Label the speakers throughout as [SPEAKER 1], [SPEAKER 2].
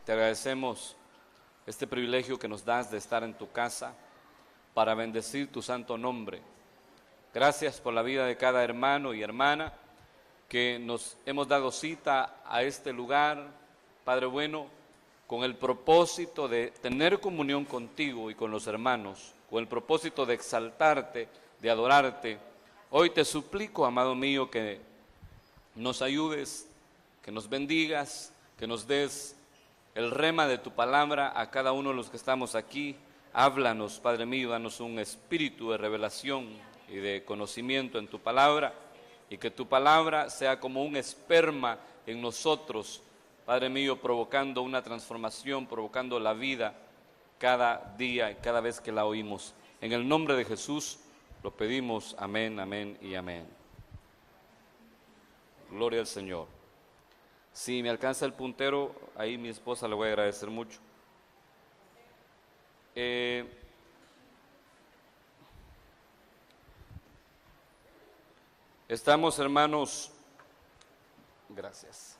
[SPEAKER 1] Te agradecemos este privilegio que nos das de estar en tu casa para bendecir tu santo nombre. Gracias por la vida de cada hermano y hermana que nos hemos dado cita a este lugar, Padre bueno, con el propósito de tener comunión contigo y con los hermanos, con el propósito de exaltarte, de adorarte. Hoy te suplico, amado mío, que nos ayudes, que nos bendigas, que nos des el rema de tu palabra a cada uno de los que estamos aquí. Háblanos, Padre mío, danos un espíritu de revelación y de conocimiento en tu palabra, y que tu palabra sea como un esperma en nosotros, Padre mío, provocando una transformación, provocando la vida cada día y cada vez que la oímos. En el nombre de Jesús lo pedimos, amén, amén y amén. Gloria al Señor. Si me alcanza el puntero, ahí mi esposa le voy a agradecer mucho. Estamos, hermanos, gracias,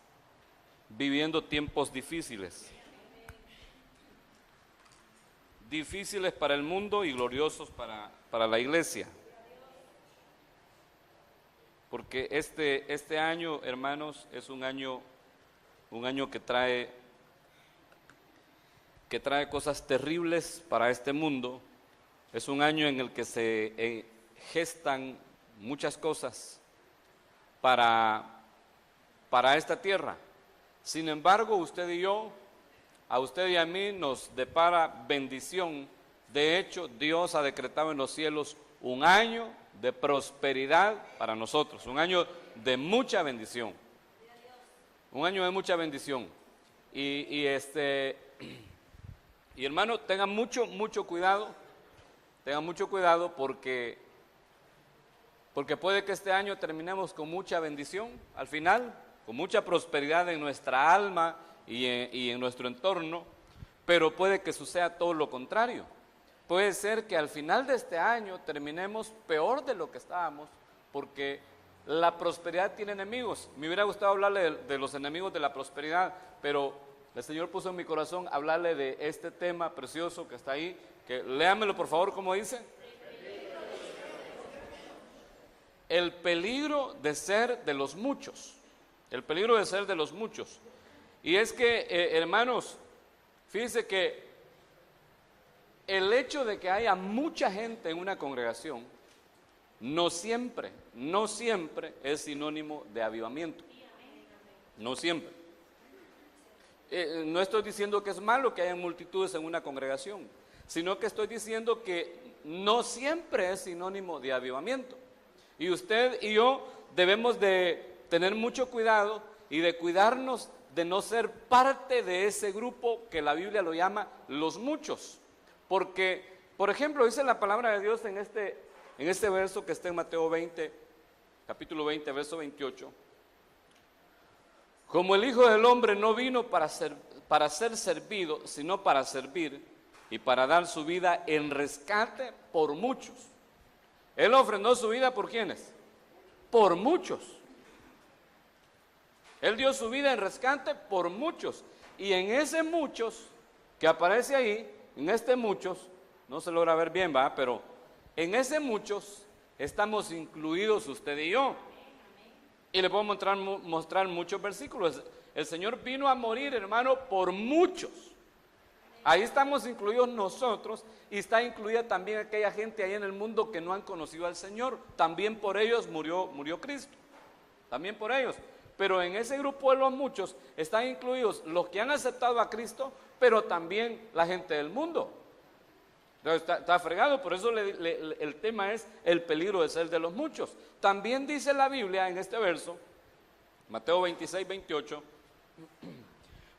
[SPEAKER 1] viviendo tiempos difíciles. Difíciles para el mundo y gloriosos para la iglesia. Porque este año, hermanos, es un año que trae cosas terribles para este mundo. Es un año en el que se gestan muchas cosas para esta tierra. Sin embargo, usted y yo, a usted y a mí nos depara bendición. De hecho, Dios ha decretado en los cielos un año de prosperidad para nosotros, un año de mucha bendición. Un año de mucha bendición. Y hermano, tengan mucho cuidado. Tengan mucho cuidado porque puede que este año terminemos con mucha bendición al final, con mucha prosperidad en nuestra alma y en nuestro entorno, pero puede que suceda todo lo contrario. Puede ser que al final de este año terminemos peor de lo que estábamos, porque la prosperidad tiene enemigos. Me hubiera gustado hablarle de los enemigos de la prosperidad, pero el Señor puso en mi corazón hablarle de este tema precioso que está ahí, que léamelo por favor, como dice. El peligro de ser de los muchos. El peligro de ser de los muchos. Y es que, hermanos, fíjense que el hecho de que haya mucha gente en una congregación no siempre es sinónimo de avivamiento. No siempre. No estoy diciendo que es malo que haya multitudes en una congregación, sino que estoy diciendo que no siempre es sinónimo de avivamiento. Y usted y yo debemos de tener mucho cuidado y de cuidarnos de no ser parte de ese grupo que la Biblia lo llama los muchos. Porque, por ejemplo, dice la palabra de Dios en este verso que está en Mateo 20, capítulo 20, verso 28. Como el Hijo del Hombre no vino para ser servido, sino para servir y para dar su vida en rescate por muchos. Él ofrendó su vida ¿por quiénes? Por muchos. Él dio su vida en rescate por muchos. Y en ese muchos que aparece ahí, en este muchos, no se logra ver bien, ¿va? Pero en ese muchos estamos incluidos usted y yo. Y le puedo mostrar muchos versículos. El Señor vino a morir, hermano, por muchos. Ahí estamos incluidos nosotros y está incluida también aquella gente ahí en el mundo que no han conocido al Señor. También por ellos murió Cristo. También por ellos. Pero en ese grupo de los muchos están incluidos los que han aceptado a Cristo, pero también la gente del mundo. Está fregado, por eso el tema es el peligro de ser de los muchos. También dice la Biblia en este verso, Mateo 26, 28,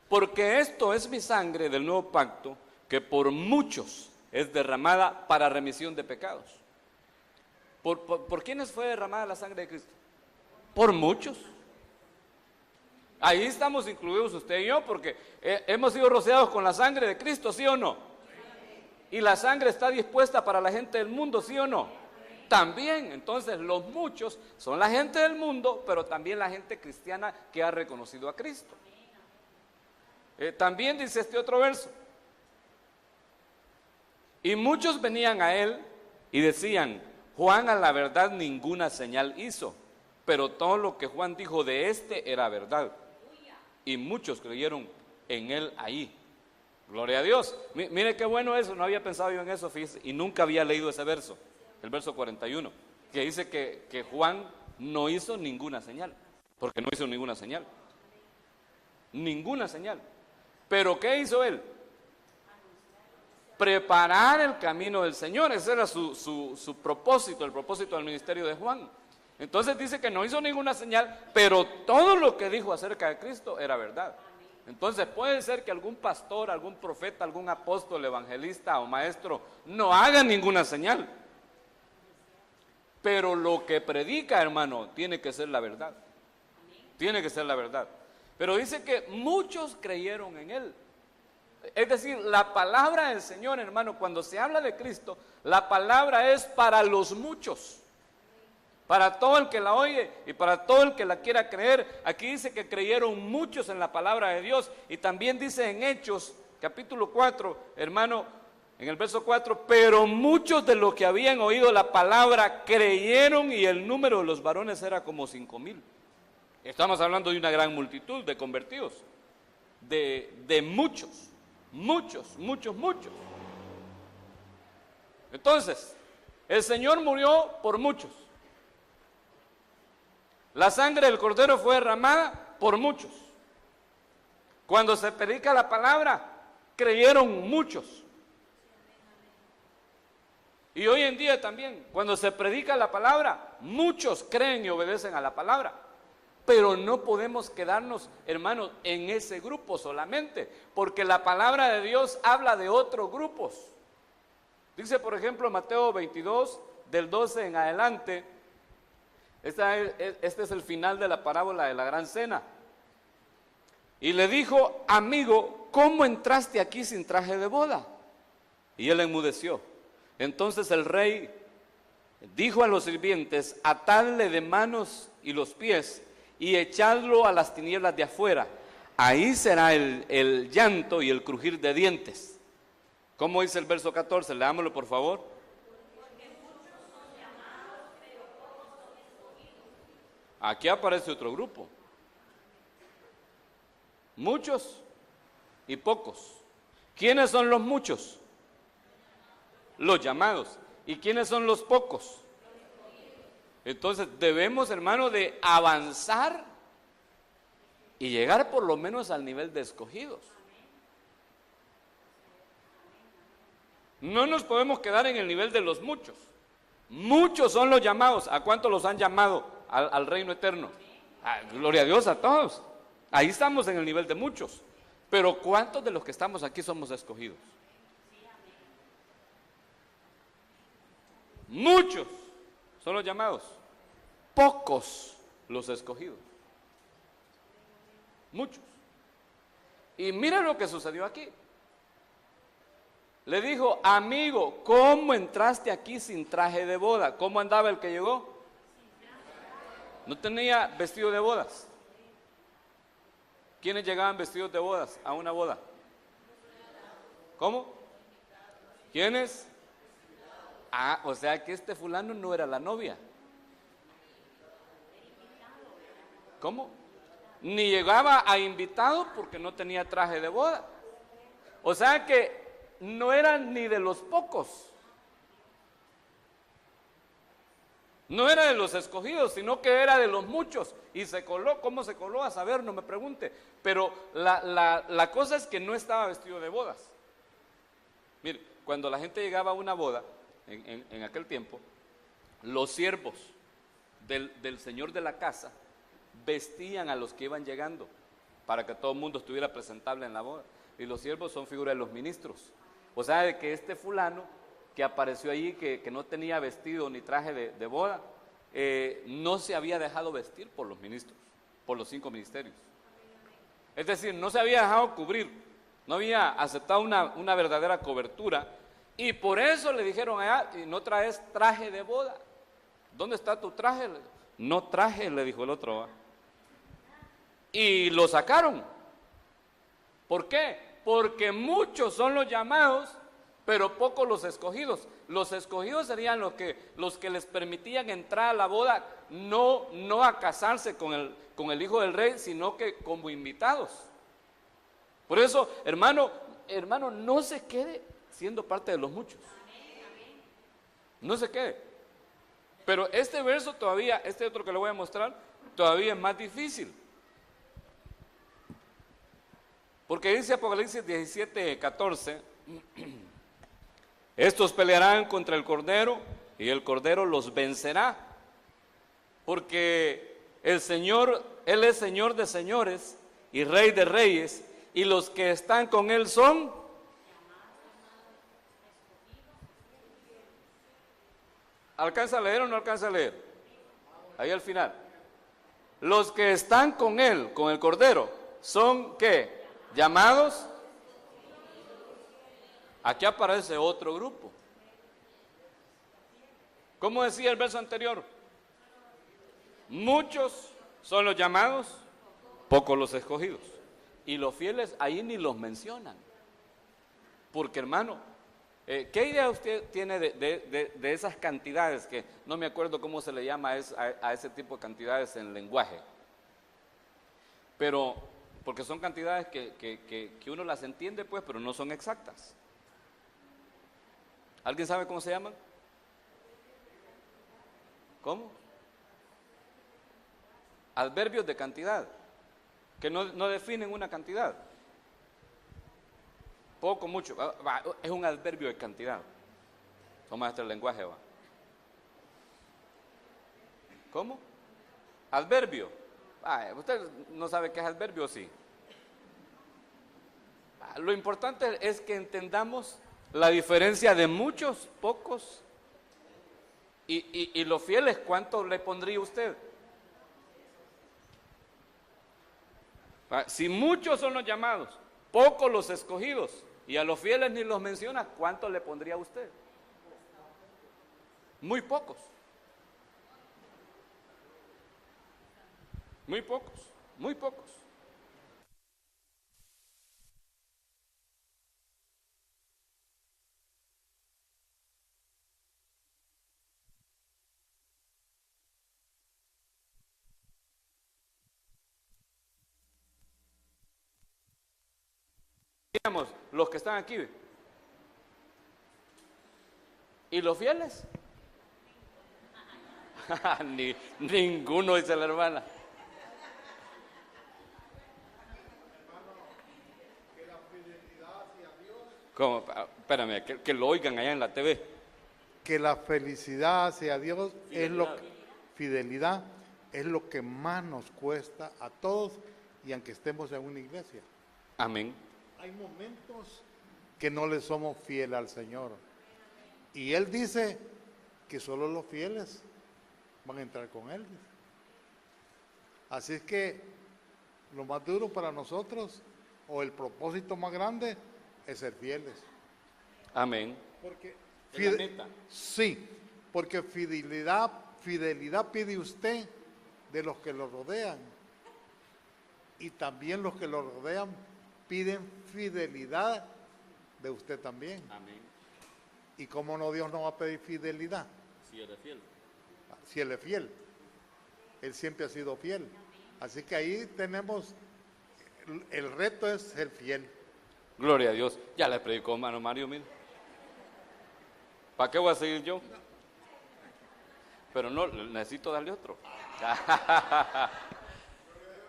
[SPEAKER 1] porque esto es mi sangre del nuevo pacto, que por muchos es derramada para remisión de pecados. ¿Por quiénes fue derramada la sangre de Cristo? Por muchos. Ahí estamos incluidos usted y yo, porque hemos sido rociados con la sangre de Cristo, ¿sí o no? Y la sangre está dispuesta para la gente del mundo, ¿sí o no? También, entonces los muchos son la gente del mundo, pero también la gente cristiana que ha reconocido a Cristo. También dice este otro verso: y muchos venían a él y decían: Juan a la verdad ninguna señal hizo, pero todo lo que Juan dijo de este era verdad. Y muchos creyeron en él ahí. Gloria a Dios. Mire qué bueno eso, no había pensado yo en eso, fíjese, y nunca había leído ese verso, el verso 41, que dice que Juan no hizo ninguna señal, porque no hizo ninguna señal. Ninguna señal. Pero ¿qué hizo él? Preparar el camino del Señor. Ese era su propósito, el propósito del ministerio de Juan. Entonces dice que no hizo ninguna señal, pero todo lo que dijo acerca de Cristo era verdad. Entonces puede ser que algún pastor, algún profeta, algún apóstol, evangelista o maestro no haga ninguna señal, pero lo que predica, hermano, tiene que ser la verdad. Tiene que ser la verdad. Pero dice que muchos creyeron en él. Es decir, la palabra del Señor, hermano, cuando se habla de Cristo, la palabra es para los muchos, para todo el que la oye y para todo el que la quiera creer. Aquí dice que creyeron muchos en la palabra de Dios, y también dice en Hechos, capítulo 4, hermano, en el verso 4, pero muchos de los que habían oído la palabra creyeron, y el número de los varones era como 5,000. Estamos hablando de una gran multitud de convertidos, de muchos. Entonces, el Señor murió por muchos. La sangre del Cordero fue derramada por muchos. Cuando se predica la palabra, creyeron muchos. Y hoy en día también, cuando se predica la palabra, muchos creen y obedecen a la palabra. Pero no podemos quedarnos, hermanos, en ese grupo solamente, porque la palabra de Dios habla de otros grupos. Dice, por ejemplo, Mateo 22, del 12 en adelante, este es el final de la parábola de la gran cena. Y le dijo: amigo, ¿cómo entraste aquí sin traje de boda? Y él enmudeció. Entonces el rey dijo a los sirvientes: atadle de manos y los pies y echadlo a las tinieblas de afuera. Ahí será el llanto y el crujir de dientes. ¿Cómo dice el verso 14? Leámoslo, por favor. Aquí aparece otro grupo. Muchos y pocos. ¿Quiénes son los muchos? Los llamados. ¿Y quiénes son los pocos? Entonces debemos, hermano, de avanzar y llegar por lo menos al nivel de escogidos. No nos podemos quedar en el nivel de los muchos. Muchos son los llamados. ¿A cuántos los han llamado al reino eterno? Gloria a Dios, a todos. Ahí estamos en el nivel de muchos. Pero ¿cuántos de los que estamos aquí somos escogidos? Muchos son los llamados, pocos los escogidos. Muchos. Y mira lo que sucedió aquí. Le dijo: amigo, ¿cómo entraste aquí sin traje de boda? ¿Cómo andaba el que llegó? No tenía vestido de bodas. ¿Quiénes llegaban vestidos de bodas a una boda? ¿Cómo? ¿Quiénes? O sea que este fulano no era la novia. ¿Cómo? Ni llegaba a invitado porque no tenía traje de boda. O sea que no era ni de los pocos. No era de los escogidos, sino que era de los muchos. Y se coló. ¿Cómo se coló? A saber, no me pregunte. Pero la cosa es que no estaba vestido de bodas. Mire, cuando la gente llegaba a una boda, en aquel tiempo, los siervos del señor de la casa vestían a los que iban llegando para que todo el mundo estuviera presentable en la boda. Y los siervos son figura de los ministros. O sea, de que este fulano que apareció allí, que no tenía vestido ni traje de boda, no se había dejado vestir por los ministros, por los 5 ministerios. Es decir, no se había dejado cubrir, no había aceptado una verdadera cobertura. Y por eso le dijeron allá: no traes traje de boda. ¿Dónde está tu traje? No traje, le dijo el otro. Y lo sacaron. ¿Por qué? Porque muchos son los llamados, pero pocos los escogidos. Los escogidos serían los que les permitían entrar a la boda, no a casarse con el hijo del rey, sino que como invitados. Por eso, hermano, no se quede siendo parte de los muchos. No se quede. Pero este verso todavía, este otro que le voy a mostrar, todavía es más difícil. Porque dice Apocalipsis 17:14, estos pelearán contra el Cordero y el Cordero los vencerá. Porque el Señor, Él es Señor de señores y Rey de reyes, y los que están con Él son... ¿Alcanza a leer o no alcanza a leer? Ahí al final. Los que están con Él, con el Cordero, son ¿qué? Llamados. Aquí aparece otro grupo. ¿Cómo decía el verso anterior? Muchos son los llamados, pocos los escogidos. Y los fieles ahí ni los mencionan. Porque, hermano, ¿qué idea usted tiene de esas cantidades? Que no me acuerdo cómo se le llama a ese tipo de cantidades en lenguaje. Pero, porque son cantidades que uno las entiende, pues, pero no son exactas. ¿Alguien sabe cómo se llaman? ¿Cómo? Adverbios de cantidad, que no definen una cantidad. Poco, mucho, es un adverbio de cantidad. Toma este lenguaje, va. ¿Cómo? Adverbio. Usted no sabe qué es adverbio, sí. Lo importante es que entendamos la diferencia de muchos, pocos y los fieles. ¿Cuánto le pondría usted? Si muchos son los llamados, pocos los escogidos, y a los fieles ni los menciona, ¿cuánto le pondría usted? Muy pocos. Muy pocos, muy pocos. Digamos, los que están aquí. ¿Y los fieles? Ninguno, dice la hermana. ¿Cómo? Espérame, que lo oigan allá en la TV.
[SPEAKER 2] Que la felicidad hacia Dios fidelidad es lo que más nos cuesta a todos, y aunque estemos en una iglesia.
[SPEAKER 1] Amén.
[SPEAKER 2] Hay momentos que no le somos fieles al Señor. Y Él dice que solo los fieles van a entrar con Él. Así es que lo más duro para nosotros, o el propósito más grande, es ser fieles.
[SPEAKER 1] Amén.
[SPEAKER 2] Porque
[SPEAKER 1] ¿Es la neta?
[SPEAKER 2] sí, porque fidelidad pide usted de los que lo rodean. Y también los que lo rodean piden fidelidad de usted también.
[SPEAKER 1] Amén.
[SPEAKER 2] ¿Y cómo no Dios no va a pedir fidelidad?
[SPEAKER 1] Si eres fiel.
[SPEAKER 2] Si Él es fiel. Él siempre ha sido fiel. Así que ahí tenemos, el reto es ser fiel.
[SPEAKER 1] Gloria a Dios. Ya le predicó, hermano Mario, mira. ¿Para qué voy a seguir yo? Pero no, necesito darle otro.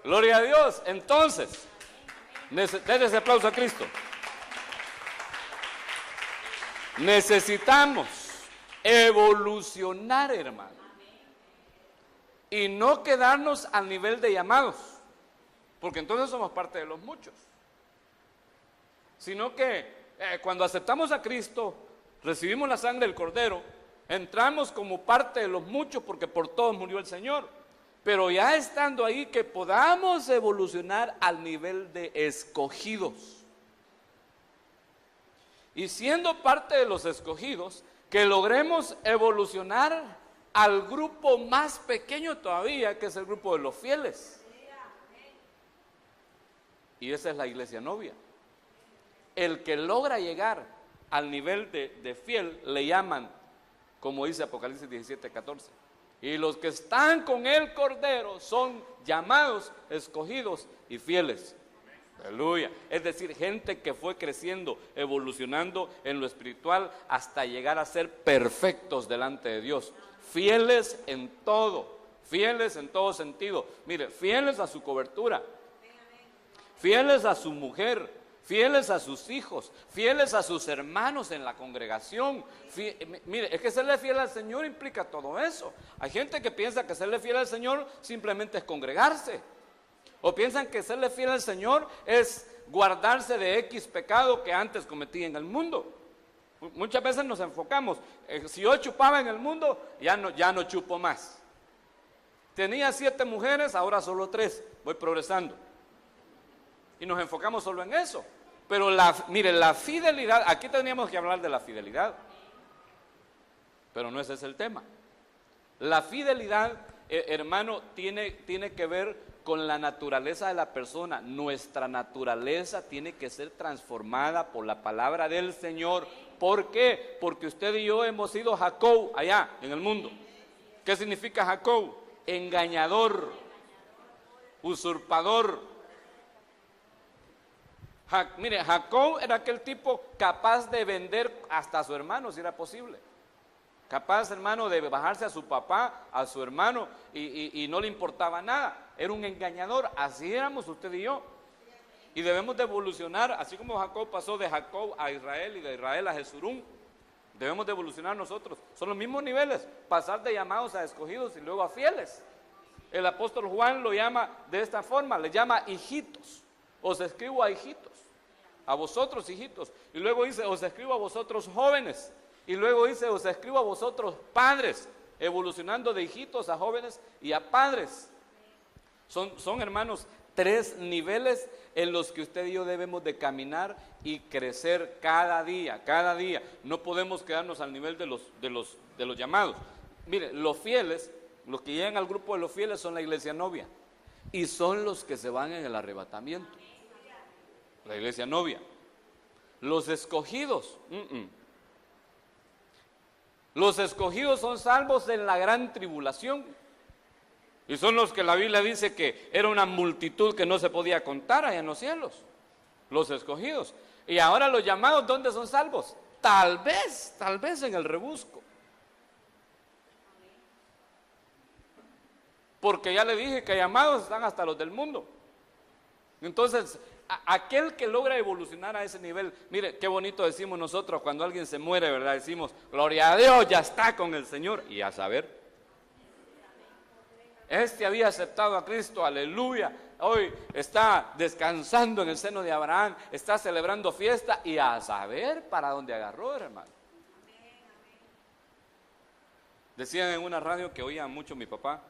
[SPEAKER 1] Gloria a Dios. Entonces, denle ese aplauso a Cristo. Necesitamos evolucionar, hermano. Y no quedarnos al nivel de llamados. Porque entonces somos parte de los muchos. Sino que cuando aceptamos a Cristo, recibimos la sangre del Cordero, entramos como parte de los muchos porque por todos murió el Señor. Pero ya estando ahí, que podamos evolucionar al nivel de escogidos. Y siendo parte de los escogidos, que logremos evolucionar al grupo más pequeño todavía, que es el grupo de los fieles. Y esa es la iglesia novia. El que logra llegar al nivel de fiel le llaman, como dice Apocalipsis 17:14. Y los que están con el Cordero son llamados, escogidos y fieles. Aleluya. Es decir, gente que fue creciendo, evolucionando en lo espiritual hasta llegar a ser perfectos delante de Dios. Fieles en todo sentido. Mire, fieles a su cobertura, fieles a su mujer, fieles a sus hijos, fieles a sus hermanos en la congregación. Mire, es que serle fiel al Señor implica todo eso. Hay gente que piensa que serle fiel al Señor simplemente es congregarse. O piensan que serle fiel al Señor es guardarse de X pecado que antes cometí en el mundo. Muchas veces nos enfocamos, si yo chupaba en el mundo, ya no chupo más. Tenía 7 mujeres, ahora solo 3, voy progresando. Y nos enfocamos solo en eso. Pero mire, la fidelidad, aquí teníamos que hablar de la fidelidad. Pero no ese es el tema. La fidelidad, hermano, tiene que ver con la naturaleza de la persona. Nuestra naturaleza tiene que ser transformada por la palabra del Señor. ¿Por qué? Porque usted y yo hemos sido Jacob allá en el mundo. ¿Qué significa Jacob? Engañador, usurpador. Mire, Jacob era aquel tipo capaz de vender hasta a su hermano si era posible. Capaz, hermano, de bajarse a su papá, a su hermano, y no le importaba nada. Era un engañador. Así éramos usted y yo. Y debemos de evolucionar, así como Jacob pasó de Jacob a Israel y de Israel a Jesurún. Debemos de evolucionar nosotros. Son los mismos niveles, pasar de llamados a escogidos y luego a fieles. El apóstol Juan lo llama de esta forma, le llama hijitos. Os escribo a hijitos, a vosotros hijitos. Y luego dice, os escribo a vosotros jóvenes. Y luego dice, os escribo a vosotros padres, evolucionando de hijitos a jóvenes y a padres. Son hermanos, 3 niveles en los que usted y yo debemos de caminar y crecer cada día. No podemos quedarnos al nivel de los llamados. Mire, los fieles, los que llegan al grupo de los fieles son la iglesia novia. Y son los que se van en el arrebatamiento. La iglesia novia. Los escogidos, Los escogidos son salvos en la gran tribulación. Y son los que la Biblia dice que era una multitud que no se podía contar allá en los cielos. Los escogidos. Y ahora los llamados, ¿dónde son salvos? Tal vez en el rebusco. Porque ya le dije que llamados están hasta los del mundo. Entonces, aquel que logra evolucionar a ese nivel, mire, qué bonito decimos nosotros cuando alguien se muere, ¿verdad? Decimos, gloria a Dios, ya está con el Señor. Y a saber, este había aceptado a Cristo, aleluya. Hoy está descansando en el seno de Abraham, está celebrando fiesta y a saber para dónde agarró, hermano. Decían en una radio que oía mucho mi papá,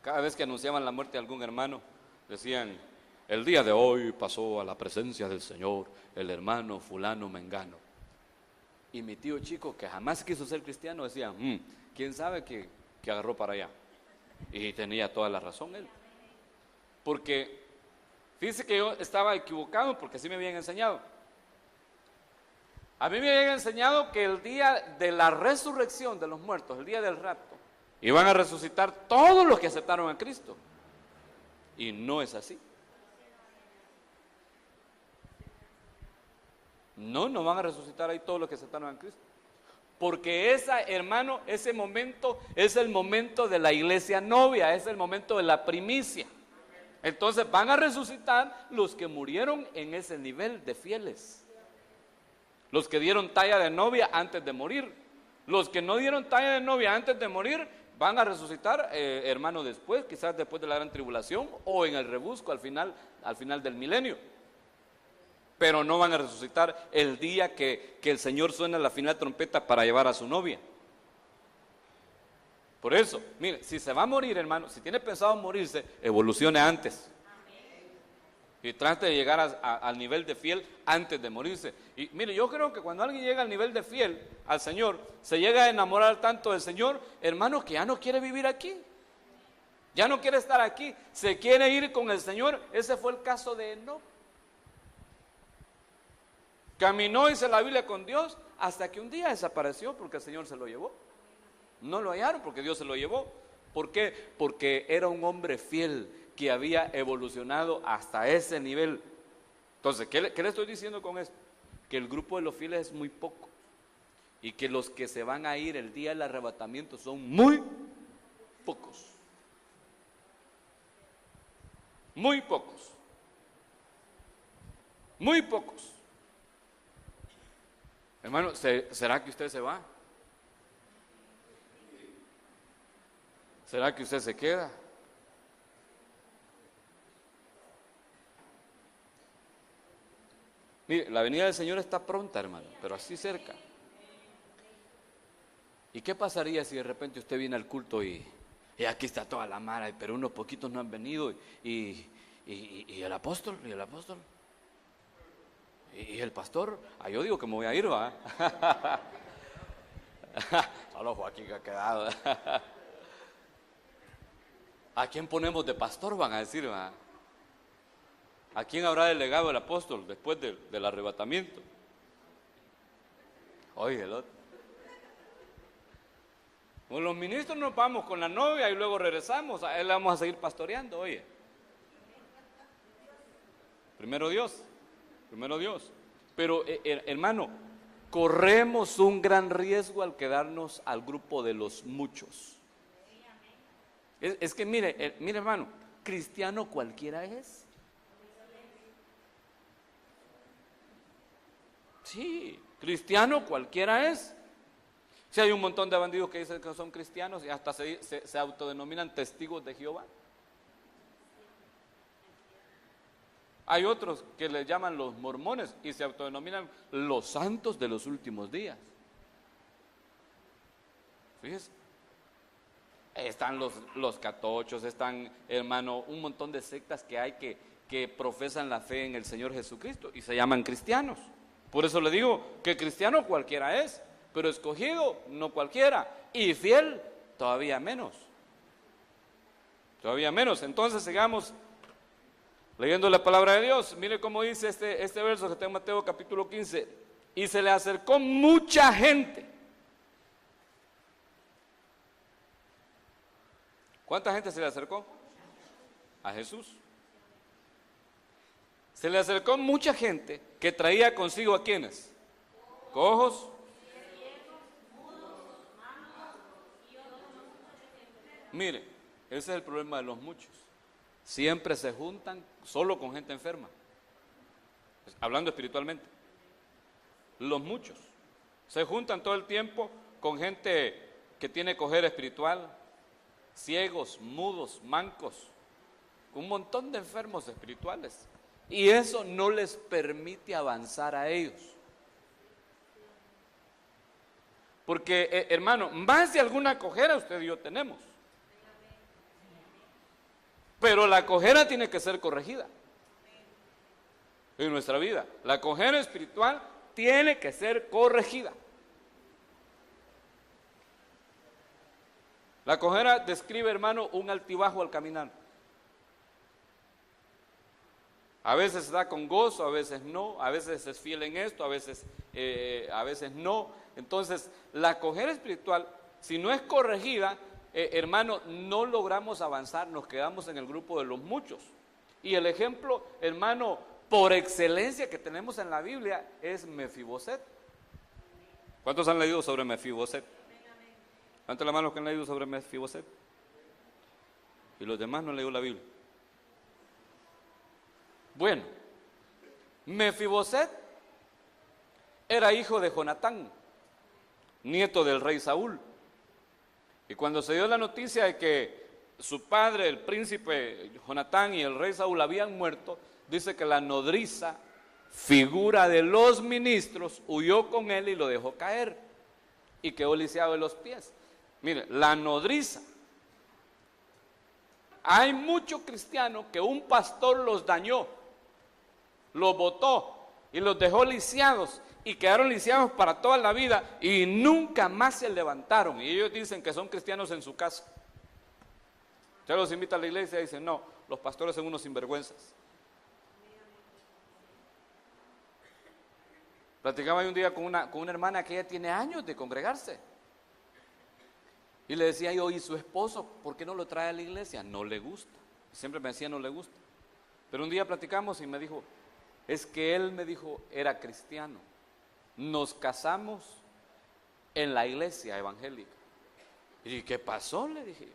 [SPEAKER 1] cada vez que anunciaban la muerte de algún hermano, decían, el día de hoy pasó a la presencia del Señor el hermano fulano mengano. Y mi tío chico, que jamás quiso ser cristiano, decía, ¿quién sabe que agarró para allá? Y tenía toda la razón él. Porque, fíjese que yo estaba equivocado porque así me habían enseñado. A mí me habían enseñado que el día de la resurrección de los muertos, el día del rapto, iban a resucitar todos los que aceptaron a Cristo. Y no es así. No van a resucitar ahí todos los que aceptaron a Cristo. Porque hermano, ese momento es el momento de la iglesia novia, es el momento de la primicia. Entonces van a resucitar los que murieron en ese nivel de fieles. Los que dieron talla de novia antes de morir. Los que no dieron talla de novia antes de morir van a resucitar, hermano, después, quizás después de la gran tribulación o en el rebusco al final del milenio. Pero no van a resucitar el día que el Señor suena la final trompeta para llevar a su novia. Por eso, mire, si se va a morir, hermano, si tiene pensado morirse, evolucione antes. Y trate de llegar al nivel de fiel antes de morirse. Y mire, yo creo que cuando alguien llega al nivel de fiel al Señor, se llega a enamorar tanto del Señor, hermano, que ya no quiere vivir aquí. Ya no quiere estar aquí, se quiere ir con el Señor. Ese fue el caso de Enoc. Caminó, dice la Biblia, con Dios hasta que un día desapareció porque el Señor se lo llevó. No lo hallaron porque Dios se lo llevó. ¿Por qué? Porque era un hombre fiel que había evolucionado hasta ese nivel. Entonces, ¿qué le estoy diciendo con esto? Que el grupo de los fieles es muy poco y que los que se van a ir el día del arrebatamiento son muy pocos. Muy pocos. Muy pocos. Hermano, ¿será que usted se va? ¿Será que usted se queda? Mire, la venida del Señor está pronta, hermano, pero así cerca. ¿Y qué pasaría si de repente usted viene al culto y aquí está toda la mara, pero unos poquitos no han venido y el apóstol, y el apóstol, y el pastor? Yo digo que me voy a ir, ¿va? Solo Joaquín que ha quedado. ¿A quién ponemos de pastor? Van a decir, ¿va? ¿A quién habrá delegado el apóstol después del arrebatamiento? Oye, el otro. Con los ministros nos vamos con la novia y luego regresamos. A él vamos a seguir pastoreando, oye. Primero Dios. Primero Dios. Pero, hermano, corremos un gran riesgo al quedarnos al grupo de los muchos. Es que mire, hermano, cristiano cualquiera es. Sí, cristiano cualquiera es. Si hay un montón de bandidos que dicen que son cristianos y hasta se autodenominan testigos de Jehová. Hay otros que les llaman los mormones y se autodenominan los santos de los últimos días. Fíjese. Están los catochos, están, hermano, un montón de sectas que hay que profesan la fe en el Señor Jesucristo y se llaman cristianos. Por eso le digo que cristiano cualquiera es, pero escogido no cualquiera, y fiel todavía menos. Todavía menos. Entonces sigamos leyendo la palabra de Dios. Mire cómo dice este verso que está en Mateo capítulo 15. Y se le acercó mucha gente. ¿Cuánta gente se le acercó? A Jesús. Se le acercó mucha gente que traía consigo ¿a quiénes? Cojos. Mire, ese es el problema de los muchos. Siempre se juntan solo con gente enferma. Hablando espiritualmente. Los muchos se juntan todo el tiempo con gente que tiene cojera espiritual, ciegos, mudos, mancos, un montón de enfermos espirituales. Y eso no les permite avanzar a ellos. Porque, hermano, más de alguna cojera usted y yo tenemos. Pero la cojera tiene que ser corregida en nuestra vida. La cojera espiritual tiene que ser corregida. La cojera describe, hermano, un altibajo al caminar. A veces da con gozo, a veces no, a veces es fiel en esto, a veces no. Entonces, la cojera espiritual, si no es corregida, hermano, no logramos avanzar, nos quedamos en el grupo de los muchos. Y el ejemplo, hermano, por excelencia que tenemos en la Biblia es Mefiboset. ¿Cuántos han leído sobre Mefiboset? Levanten la mano que han leído sobre Mefiboset. Y los demás no han leído la Biblia. Bueno, Mefiboset era hijo de Jonatán, nieto del rey Saúl. Y cuando se dio la noticia de que su padre, el príncipe Jonatán y el rey Saúl habían muerto, dice que la nodriza, figura de los ministros, huyó con él y lo dejó caer y quedó lisiado de los pies. Mire, la nodriza. Hay muchos cristianos que un pastor los dañó, los botó y los dejó lisiados y quedaron lisiados para toda la vida y nunca más se levantaron. Y ellos dicen que son cristianos en su casa. Usted los invita a la iglesia y dicen, no, los pastores son unos sinvergüenzas. Platicaba yo un día con una hermana que ella tiene años de congregarse. Y le decía yo, ¿y su esposo por qué no lo trae a la iglesia? No le gusta. Siempre me decía, no le gusta. Pero un día platicamos y me dijo, es que él me dijo, era cristiano. Nos casamos en la iglesia evangélica. Y dije, ¿qué pasó? Le dije.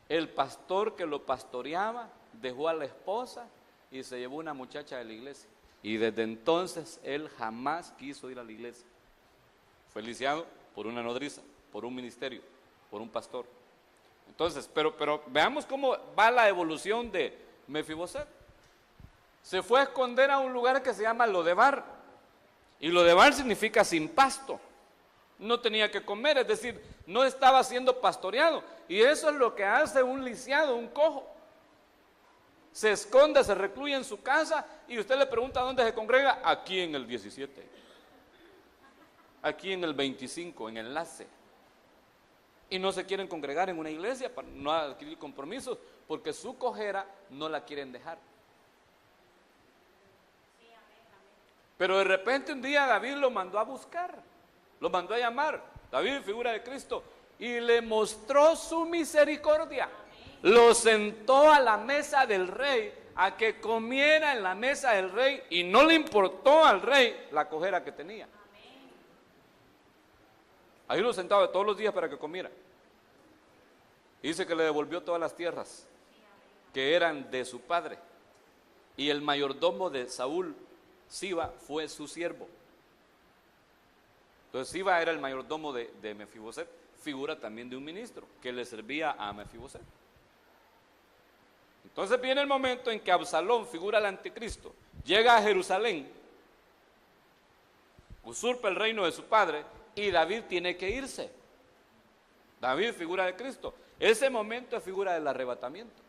[SPEAKER 1] El pastor que lo pastoreaba dejó a la esposa y se llevó una muchacha de la iglesia. Y desde entonces él jamás quiso ir a la iglesia. Fue lisiado por una nodriza, por un ministerio, por un pastor. Entonces, pero veamos cómo va la evolución de Mefiboset. Se fue a esconder a un lugar que se llama Lodebar. Y Lodebar significa sin pasto. No tenía que comer, es decir, no estaba siendo pastoreado. Y eso es lo que hace un lisiado, un cojo. Se esconde, se recluye en su casa y usted le pregunta dónde se congrega. Aquí en el 17, aquí en el 25, en Enlace. Y no se quieren congregar en una iglesia para no adquirir compromisos, porque su cojera no la quieren dejar. Pero de repente un día David lo mandó a buscar, lo mandó a llamar. David, figura de Cristo, y le mostró su misericordia. Lo sentó a la mesa del rey, a que comiera en la mesa del rey, y no le importó al rey la cojera que tenía. Ahí lo sentaba todos los días para que comiera. Y dice que le devolvió todas las tierras que eran de su padre. Y el mayordomo de Saúl, Siba, fue su siervo. Entonces Siba era el mayordomo de Mefiboset, figura también de un ministro que le servía a Mefiboset. Entonces viene el momento en que Absalón, figura del anticristo, llega a Jerusalén, usurpa el reino de su padre y David tiene que irse. David, figura de Cristo. Ese momento es figura del arrebatamiento.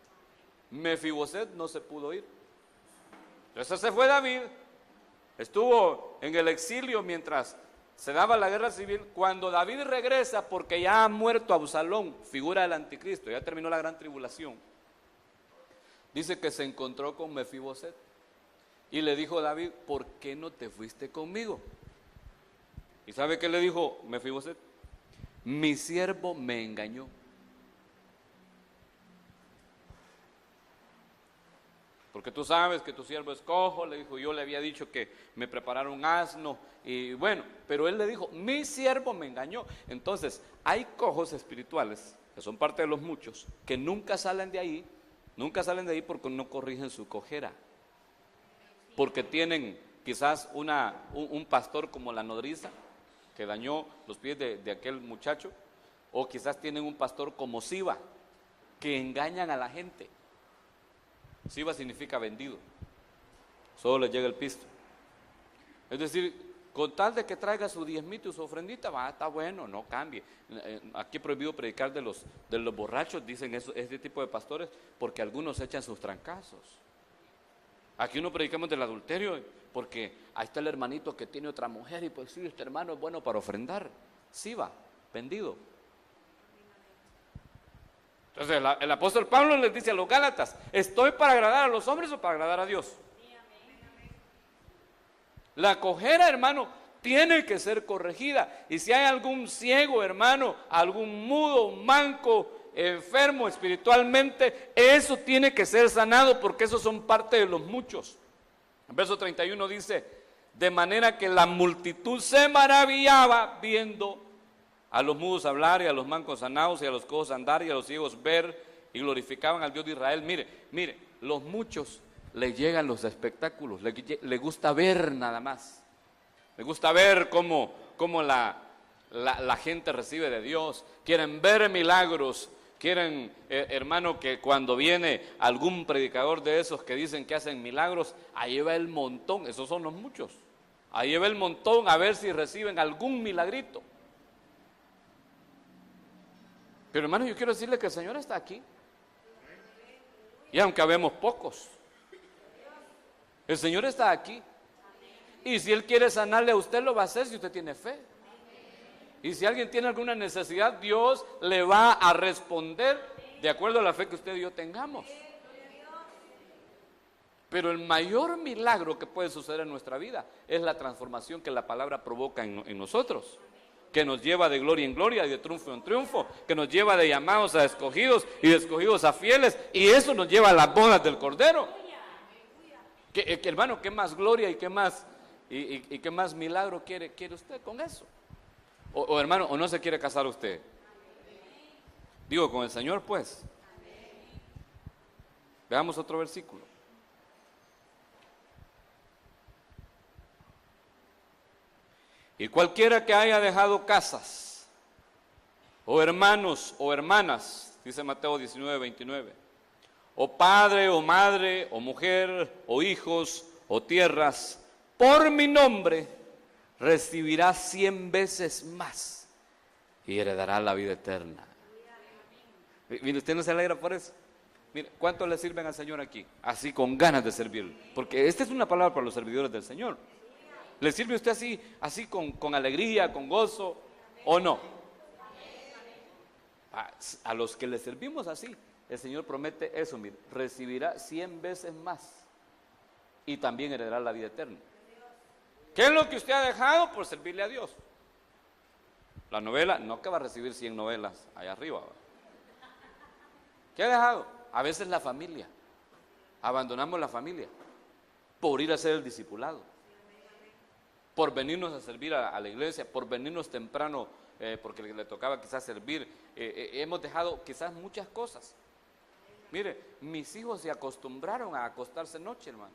[SPEAKER 1] Mefiboset no se pudo ir. Entonces se fue David, estuvo en el exilio mientras se daba la guerra civil. Cuando David regresa, porque ya ha muerto Absalón, figura del anticristo, ya terminó la gran tribulación, dice que se encontró con Mefiboset y le dijo David, ¿por qué no te fuiste conmigo? ¿Y sabe qué le dijo Mefiboset? Mi siervo me engañó. Porque tú sabes que tu siervo es cojo, le dijo, yo le había dicho que me preparara un asno, y bueno, pero él le dijo, mi siervo me engañó. Entonces, hay cojos espirituales, que son parte de los muchos, que nunca salen de ahí porque no corrigen su cojera, porque tienen quizás un pastor como la nodriza, que dañó los pies de aquel muchacho, o quizás tienen un pastor como Siba, que engañan a la gente. Siba significa vendido, solo le llega el pisto. Es decir, con tal de que traiga su diezmito y su ofrendita, está bueno, no cambie. Aquí es prohibido predicar de los borrachos, dicen este tipo de pastores, porque algunos echan sus trancazos. Aquí no predicamos del adulterio, porque ahí está el hermanito que tiene otra mujer, y pues sí, este hermano es bueno para ofrendar. Siba, vendido. Entonces el apóstol Pablo les dice a los Gálatas, ¿estoy para agradar a los hombres o para agradar a Dios? La cojera, hermano, tiene que ser corregida. Y si hay algún ciego, hermano, algún mudo, manco, enfermo espiritualmente, eso tiene que ser sanado, porque esos son parte de los muchos. En verso 31 dice, de manera que la multitud se maravillaba viendo a los mudos hablar, y a los mancos sanados, y a los cojos andar, y a los ciegos ver, y glorificaban al Dios de Israel. Mire, los muchos les llegan los espectáculos, les gusta ver nada más. Les gusta ver cómo la gente recibe de Dios. Quieren ver milagros. Quieren, hermano, que cuando viene algún predicador de esos que dicen que hacen milagros, ahí va el montón, esos son los muchos. Ahí va el montón a ver si reciben algún milagrito. Pero hermano, yo quiero decirle que el Señor está aquí. Y aunque habemos pocos, el Señor está aquí. Y si Él quiere sanarle a usted, lo va a hacer si usted tiene fe. Y si alguien tiene alguna necesidad, Dios le va a responder de acuerdo a la fe que usted y yo tengamos. Pero el mayor milagro que puede suceder en nuestra vida es la transformación que la palabra provoca en nosotros, que nos lleva de gloria en gloria y de triunfo en triunfo, que nos lleva de llamados a escogidos y de escogidos a fieles, y eso nos lleva a las bodas del Cordero. Hermano, ¿qué más gloria y qué más, y qué más milagro quiere usted con eso? O hermano, ¿o no se quiere casar usted? Digo, con el Señor pues. Veamos otro versículo. Y cualquiera que haya dejado casas, o hermanos o hermanas, dice Mateo 19:29, o padre o madre o mujer o hijos o tierras, por mi nombre, recibirá 100 veces más y heredará la vida eterna. Mire, ¿usted no se alegra por eso? Mire, ¿cuánto le sirven al Señor aquí? Así con ganas de servir, porque esta es una palabra para los servidores del Señor. ¿Le sirve usted así con alegría, con gozo, o no? A los que le servimos así, el Señor promete eso, mire, recibirá 100 veces más y también heredará la vida eterna. ¿Qué es lo que usted ha dejado por servirle a Dios? La novela, no que va a recibir 100 novelas allá arriba. ¿Qué ha dejado? A veces la familia. Abandonamos la familia por ir a hacer el discipulado, por venirnos a servir a la iglesia, por venirnos temprano, porque le tocaba quizás servir. Hemos dejado quizás muchas cosas. Mire, mis hijos se acostumbraron a acostarse noche, hermano.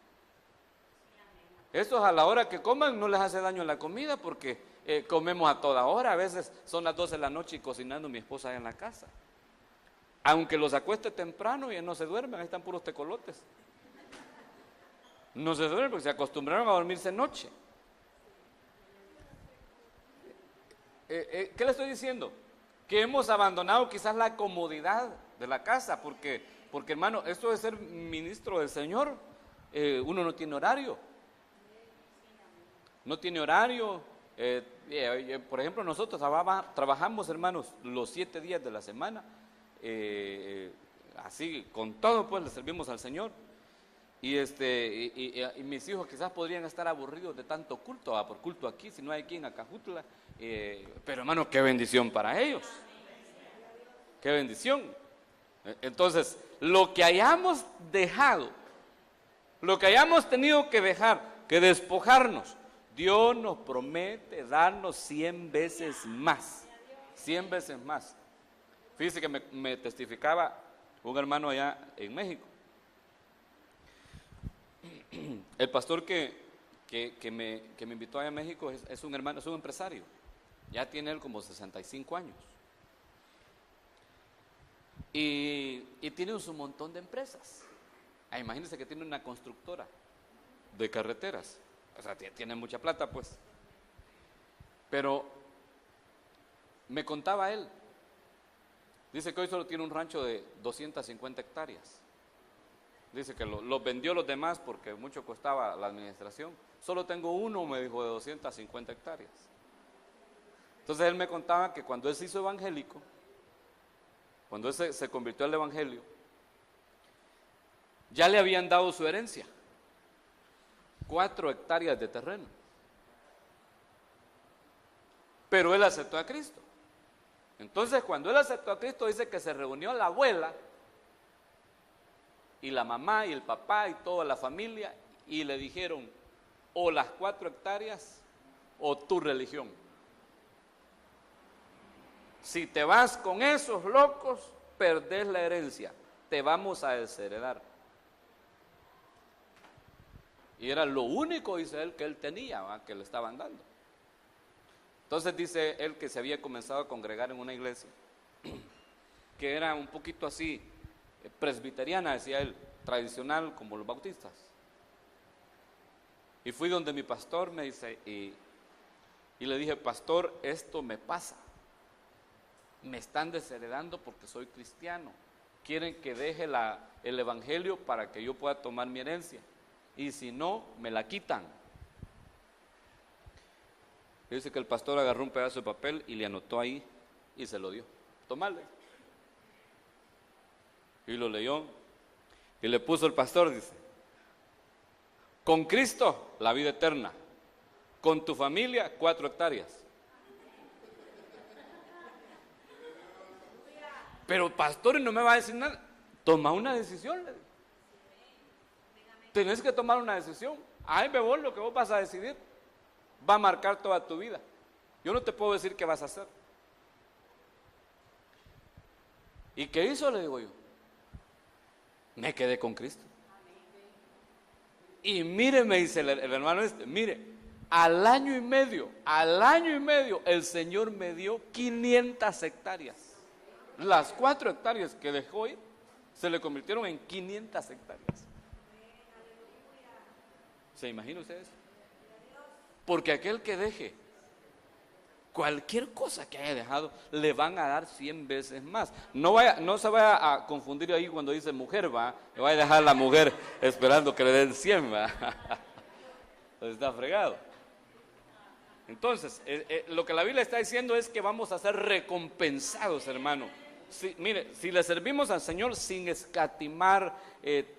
[SPEAKER 1] Estos a la hora que coman no les hace daño la comida, porque comemos a toda hora. A veces son las 12 de la noche y cocinando mi esposa en la casa. Aunque los acueste temprano y no se duermen, ahí están puros tecolotes. No se duermen porque se acostumbraron a dormirse noche. ¿Qué le estoy diciendo? Que hemos abandonado quizás la comodidad de la casa, porque hermano, esto de ser ministro del Señor, uno no tiene horario. No tiene horario. Por ejemplo, nosotros trabajamos, hermanos, los 7 días de la semana. Así, con todo, pues, le servimos al Señor. Y mis hijos quizás podrían estar aburridos de tanto culto, por culto aquí, si no hay aquí en Acajutla. Pero hermano, qué bendición para ellos. Qué bendición. Entonces, lo que hayamos dejado, lo que hayamos tenido que dejar, que despojarnos, Dios nos promete darnos 100 veces más. 100 veces más. Fíjese que me testificaba un hermano allá en México. El pastor que me invitó allá a México es un hermano, es un empresario. Ya tiene él como 65 años. Y tiene un montón de empresas. Imagínense que tiene una constructora de carreteras. O sea, tiene mucha plata, pues. Pero me contaba él. Dice que hoy solo tiene un rancho de 250 hectáreas. Dice que los vendió los demás porque mucho costaba la administración. Solo tengo uno, me dijo, de 250 hectáreas. Entonces él me contaba que cuando él se hizo evangélico, cuando él se convirtió al evangelio, ya le habían dado su herencia, 4 hectáreas de terreno. Pero él aceptó a Cristo. Entonces cuando él aceptó a Cristo, dice que se reunió la abuela y la mamá y el papá y toda la familia y le dijeron, o las 4 hectáreas o tu religión. Si te vas con esos locos, perdés la herencia, te vamos a desheredar. Y era lo único, dice él, que él tenía, ¿va?, que le estaban dando. Entonces dice él que se había comenzado a congregar en una iglesia que era un poquito así, presbiteriana, decía él, tradicional como los bautistas. Y fui donde mi pastor, me dice, y le dije, pastor, esto me pasa. Me están desheredando porque soy cristiano. Quieren que deje el evangelio para que yo pueda tomar mi herencia. Y si no, me la quitan. Dice que el pastor agarró un pedazo de papel y le anotó ahí y se lo dio. Tomale. Y lo leyó. Y le puso el pastor, dice, Con Cristo, la vida eterna. Con tu familia, 4 hectáreas. Pero pastor, no me va a decir nada. Toma una decisión. Tenés que tomar una decisión. Ay, vos lo que vos vas a decidir va a marcar toda tu vida. Yo no te puedo decir qué vas a hacer. ¿Y qué hizo? Le digo yo. Me quedé con Cristo. Y mire, me dice el hermano mire, al año y medio, el Señor me dio 500 hectáreas. Las 4 hectáreas que dejó ir, se le convirtieron en 500 hectáreas. ¿Se imagina ustedes? Porque aquel que deje cualquier cosa que haya dejado, le van a dar 100 veces más. No se vaya a confundir ahí cuando dice mujer, va, le vaya a dejar a la mujer esperando que le den 100, va. Entonces está fregado. Entonces, lo que la Biblia está diciendo es que vamos a ser recompensados, hermano. Mire, si le servimos al Señor sin escatimar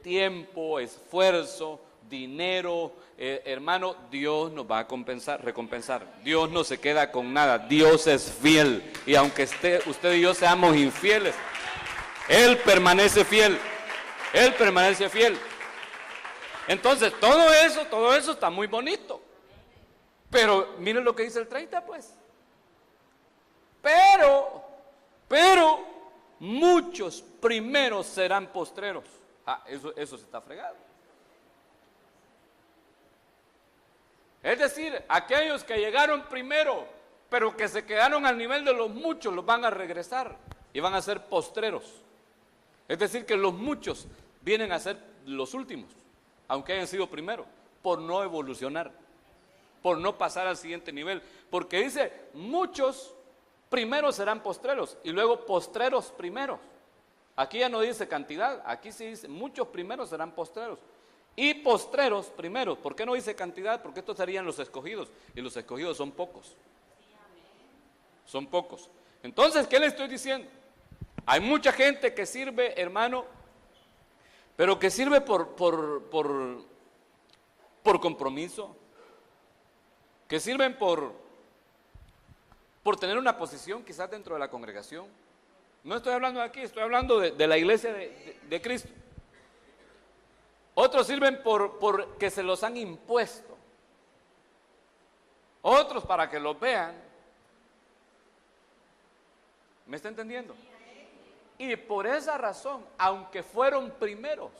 [SPEAKER 1] tiempo, esfuerzo, dinero, hermano, Dios nos va a recompensar. Dios no se queda con nada. Dios es fiel. Y aunque usted y yo seamos infieles, Él permanece fiel. Él permanece fiel. Entonces, todo eso está muy bonito. Pero, miren lo que dice el 30, pues. Pero, muchos primeros serán postreros. Eso se está fregado. Es decir, aquellos que llegaron primero, pero que se quedaron al nivel de los muchos, los van a regresar y van a ser postreros. Es decir, que los muchos vienen a ser los últimos, aunque hayan sido primero, por no evolucionar, por no pasar al siguiente nivel. Porque dice, muchos primeros serán postreros y luego postreros primeros. Aquí ya no dice cantidad, aquí sí dice, muchos primeros serán postreros. Y postreros primeros. ¿Por qué no dice cantidad? Porque estos serían los escogidos. Y los escogidos son pocos. Son pocos. Entonces, ¿qué le estoy diciendo? Hay mucha gente que sirve, hermano, pero que sirve por compromiso. Que sirven por tener una posición quizás dentro de la congregación. No estoy hablando de aquí, estoy hablando de la iglesia de Cristo. Otros sirven porque se los han impuesto. Otros para que los vean. ¿Me está entendiendo? Y por esa razón, aunque fueron primeros,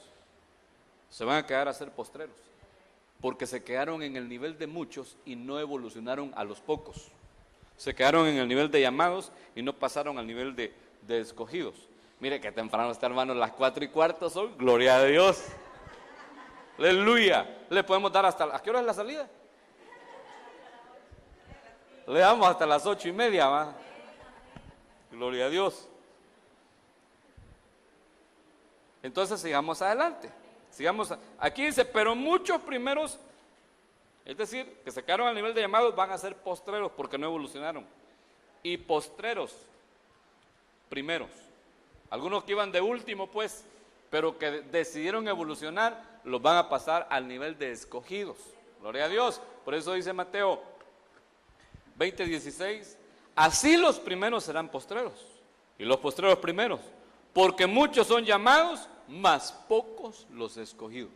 [SPEAKER 1] se van a quedar a ser postreros. Porque se quedaron en el nivel de muchos y no evolucionaron a los pocos. Se quedaron en el nivel de llamados y no pasaron al nivel de escogidos. Mire que temprano está, hermano, las 4:15 son, gloria a Dios. Aleluya. Le podemos dar hasta, ¿a qué hora es la salida? Le damos hasta las 8:30, ¿va? Gloria a Dios. Entonces sigamos adelante. Aquí dice, pero muchos primeros, es decir, que se quedaron al nivel de llamados, van a ser postreros porque no evolucionaron. Y postreros, primeros. Algunos que iban de último, pues, pero que decidieron evolucionar, los van a pasar al nivel de escogidos. Gloria a Dios. Por eso dice Mateo 20:16, así los primeros serán postreros y los postreros primeros, porque muchos son llamados, mas pocos los escogidos.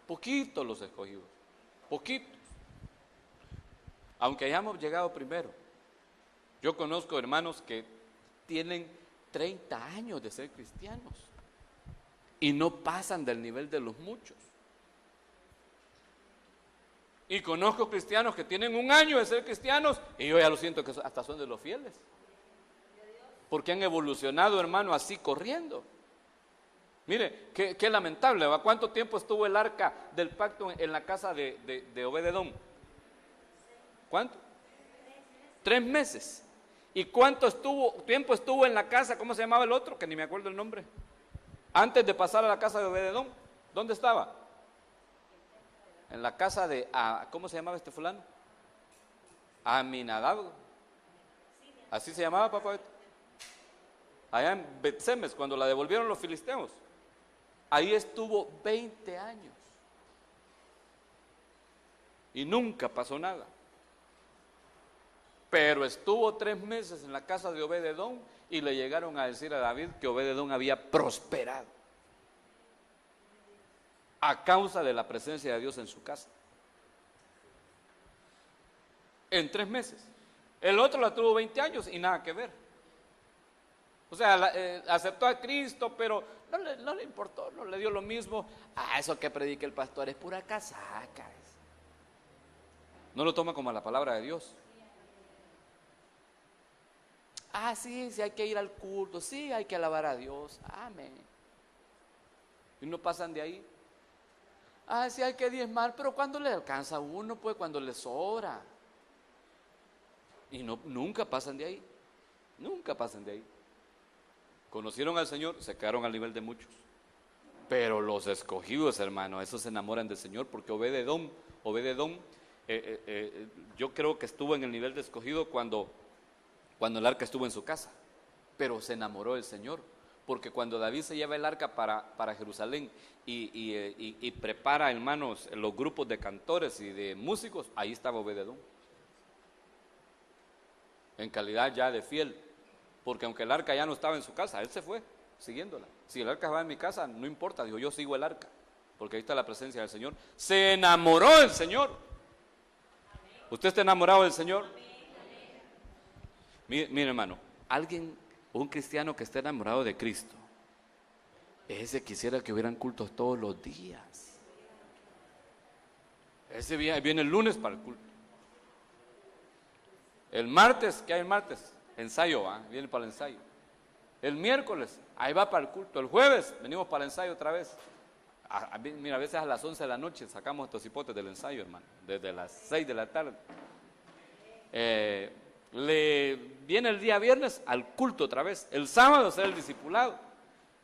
[SPEAKER 1] Poquitos los escogidos, poquitos. Aunque hayamos llegado primero. Yo conozco hermanos que tienen 30 años de ser cristianos y no pasan del nivel de los muchos. Y conozco cristianos que tienen 1 año de ser cristianos y yo ya lo siento que hasta son de los fieles. Porque han evolucionado, hermano, así corriendo. Mire, qué lamentable, ¿va? ¿Cuánto tiempo estuvo el arca del pacto en la casa de Obed-Edom? ¿Cuánto? 3 meses. ¿Y cuánto tiempo estuvo en la casa? ¿Cómo se llamaba el otro? Que ni me acuerdo el nombre. Antes de pasar a la casa de Obed-Edom, ¿dónde estaba? En la casa de, ¿cómo se llamaba este fulano? Aminadab. Así se llamaba, papá. Allá en Bet-Semes, cuando la devolvieron los filisteos. Ahí estuvo 20 años. y nunca pasó nada. Pero estuvo 3 meses en la casa de Obed-edom y le llegaron a decir a David que Obed-edom había prosperado a causa de la presencia de Dios en su casa. En 3 meses. El otro la tuvo 20 años y nada que ver. O sea, aceptó a Cristo, pero no le importó, no le dio lo mismo. Eso que predica el pastor es pura casaca. No lo toma como la palabra de Dios. Sí, hay que ir al culto, sí, hay que alabar a Dios, amén. Y no pasan de ahí. Sí, hay que diezmar, pero cuando le alcanza a uno, pues cuando le sobra. Y nunca pasan de ahí, nunca pasan de ahí. Conocieron al Señor, se quedaron al nivel de muchos. Pero los escogidos, hermano, esos se enamoran del Señor, porque Obed-edom, yo creo que estuvo en el nivel de escogido cuando el arca estuvo en su casa, pero se enamoró del Señor, porque cuando David se lleva el arca para Jerusalén y prepara, hermanos, los grupos de cantores y de músicos, ahí estaba Obed-edom, en calidad ya de fiel, porque aunque el arca ya no estaba en su casa, él se fue siguiéndola. Si el arca va en mi casa, no importa, dijo, yo sigo el arca, porque ahí está la presencia del Señor. Se enamoró del Señor. ¿Usted está enamorado del Señor? Mire, hermano, un cristiano que esté enamorado de Cristo, ese quisiera que hubieran cultos todos los días. Ese viene el lunes para el culto. El martes, ¿qué hay el martes? Ensayo, viene para el ensayo. El miércoles, ahí va para el culto. El jueves, venimos para el ensayo otra vez. Mira, a veces a las 11 de la noche sacamos estos hipotes del ensayo, hermano, desde las 6 de la tarde. Le viene el día viernes al culto otra vez, el sábado será el discipulado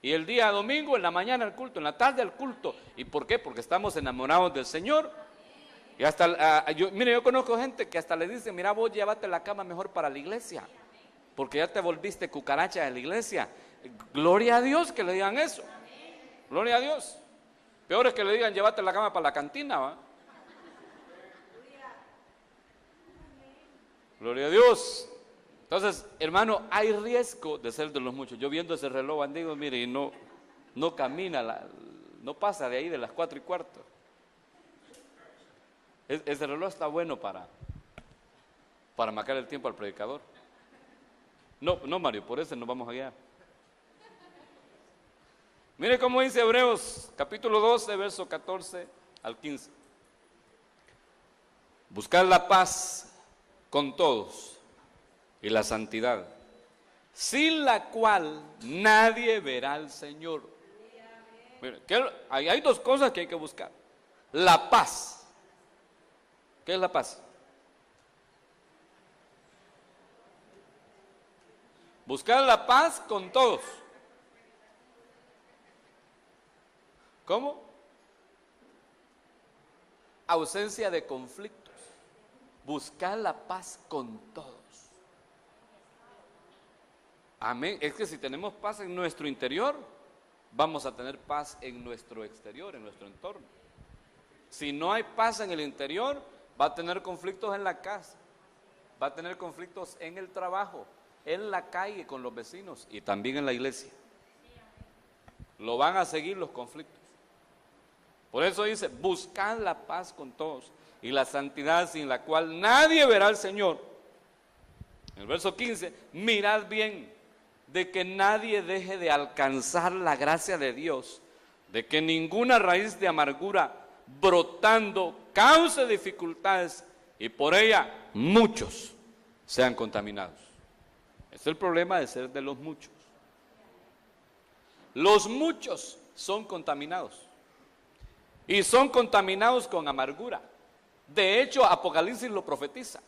[SPEAKER 1] y el día domingo en la mañana el culto, en la tarde el culto. ¿Y por qué? Porque estamos enamorados del Señor. Y hasta, yo conozco gente que hasta le dice, mira, vos llévate la cama mejor para la iglesia, porque ya te volviste cucaracha de la iglesia. Gloria a Dios que le digan eso, gloria a Dios. Peor es que le digan, llévate la cama para la cantina, ¿va? Gloria a Dios. Entonces, hermano, hay riesgo de ser de los muchos. Yo viendo ese reloj bandido, mire, y no camina, no pasa de ahí de las 4:15. Ese reloj está bueno para marcar el tiempo al predicador. No, Mario, por eso nos vamos a guiar. Mire cómo dice Hebreos, capítulo 12, verso 14 al 15. Buscar la paz con todos y la santidad, sin la cual nadie verá al Señor. Mire, hay 2 cosas que hay que buscar. La paz. ¿Qué es la paz? Buscar la paz con todos. ¿Cómo? Ausencia de conflictos. Buscar la paz con todos. Amén. Es que si tenemos paz en nuestro interior, vamos a tener paz en nuestro exterior, en nuestro entorno. Si no hay paz en el interior, va a tener conflictos en la casa, va a tener conflictos en el trabajo, en la calle con los vecinos y también en la iglesia. Lo van a seguir los conflictos. Por eso dice, buscad la paz con todos y la santidad sin la cual nadie verá al Señor. En el verso 15, mirad bien de que nadie deje de alcanzar la gracia de Dios, de que ninguna raíz de amargura brotando cause dificultades y por ella muchos sean contaminados. Es el problema de ser de los muchos. Los muchos son contaminados y son contaminados con amargura. De hecho, Apocalipsis lo profetiza.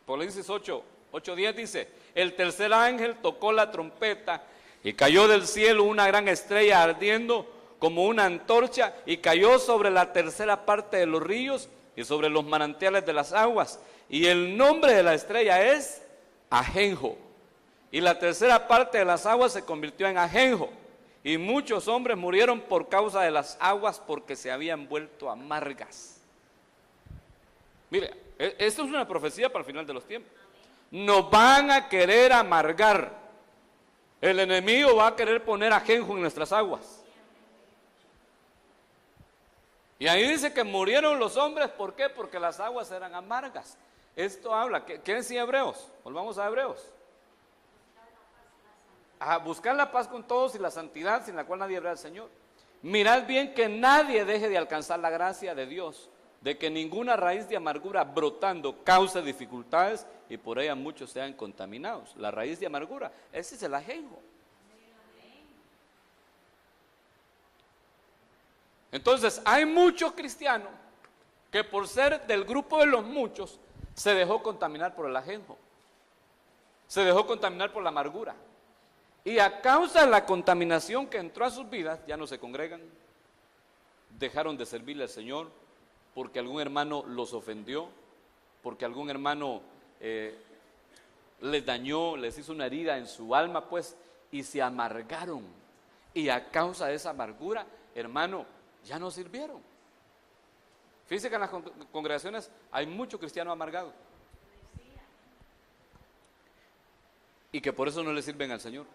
[SPEAKER 1] Apocalipsis 8:10 dice, el tercer ángel tocó la trompeta y cayó del cielo una gran estrella ardiendo como una antorcha y cayó sobre la tercera parte de los ríos y sobre los manantiales de las aguas. Y el nombre de la estrella es Ajenjo. Y la tercera parte de las aguas se convirtió en Ajenjo. Y muchos hombres murieron por causa de las aguas porque se habían vuelto amargas. Mire, esto es una profecía para el final de los tiempos. Nos van a querer amargar. El enemigo va a querer poner ajenjo en nuestras aguas. Y ahí dice que murieron los hombres, ¿por qué? Porque las aguas eran amargas. Esto habla, ¿qué decía Hebreos? Volvamos a Hebreos. A buscar la paz con todos y la santidad sin la cual nadie verá al Señor. Mirad bien que nadie deje de alcanzar la gracia de Dios, de que ninguna raíz de amargura brotando cause dificultades y por ella muchos sean contaminados. La raíz de amargura, ese es el ajenjo. Entonces hay muchos cristianos que por ser del grupo de los muchos se dejó contaminar por el ajenjo, se dejó contaminar por la amargura. Y a causa de la contaminación que entró a sus vidas, ya no se congregan, dejaron de servirle al Señor, porque algún hermano los ofendió, porque algún hermano les dañó, les hizo una herida en su alma, pues, y se amargaron. Y a causa de esa amargura, hermano, ya no sirvieron. Fíjense que en las congregaciones hay mucho cristiano amargado. Y que por eso no le sirven al Señor.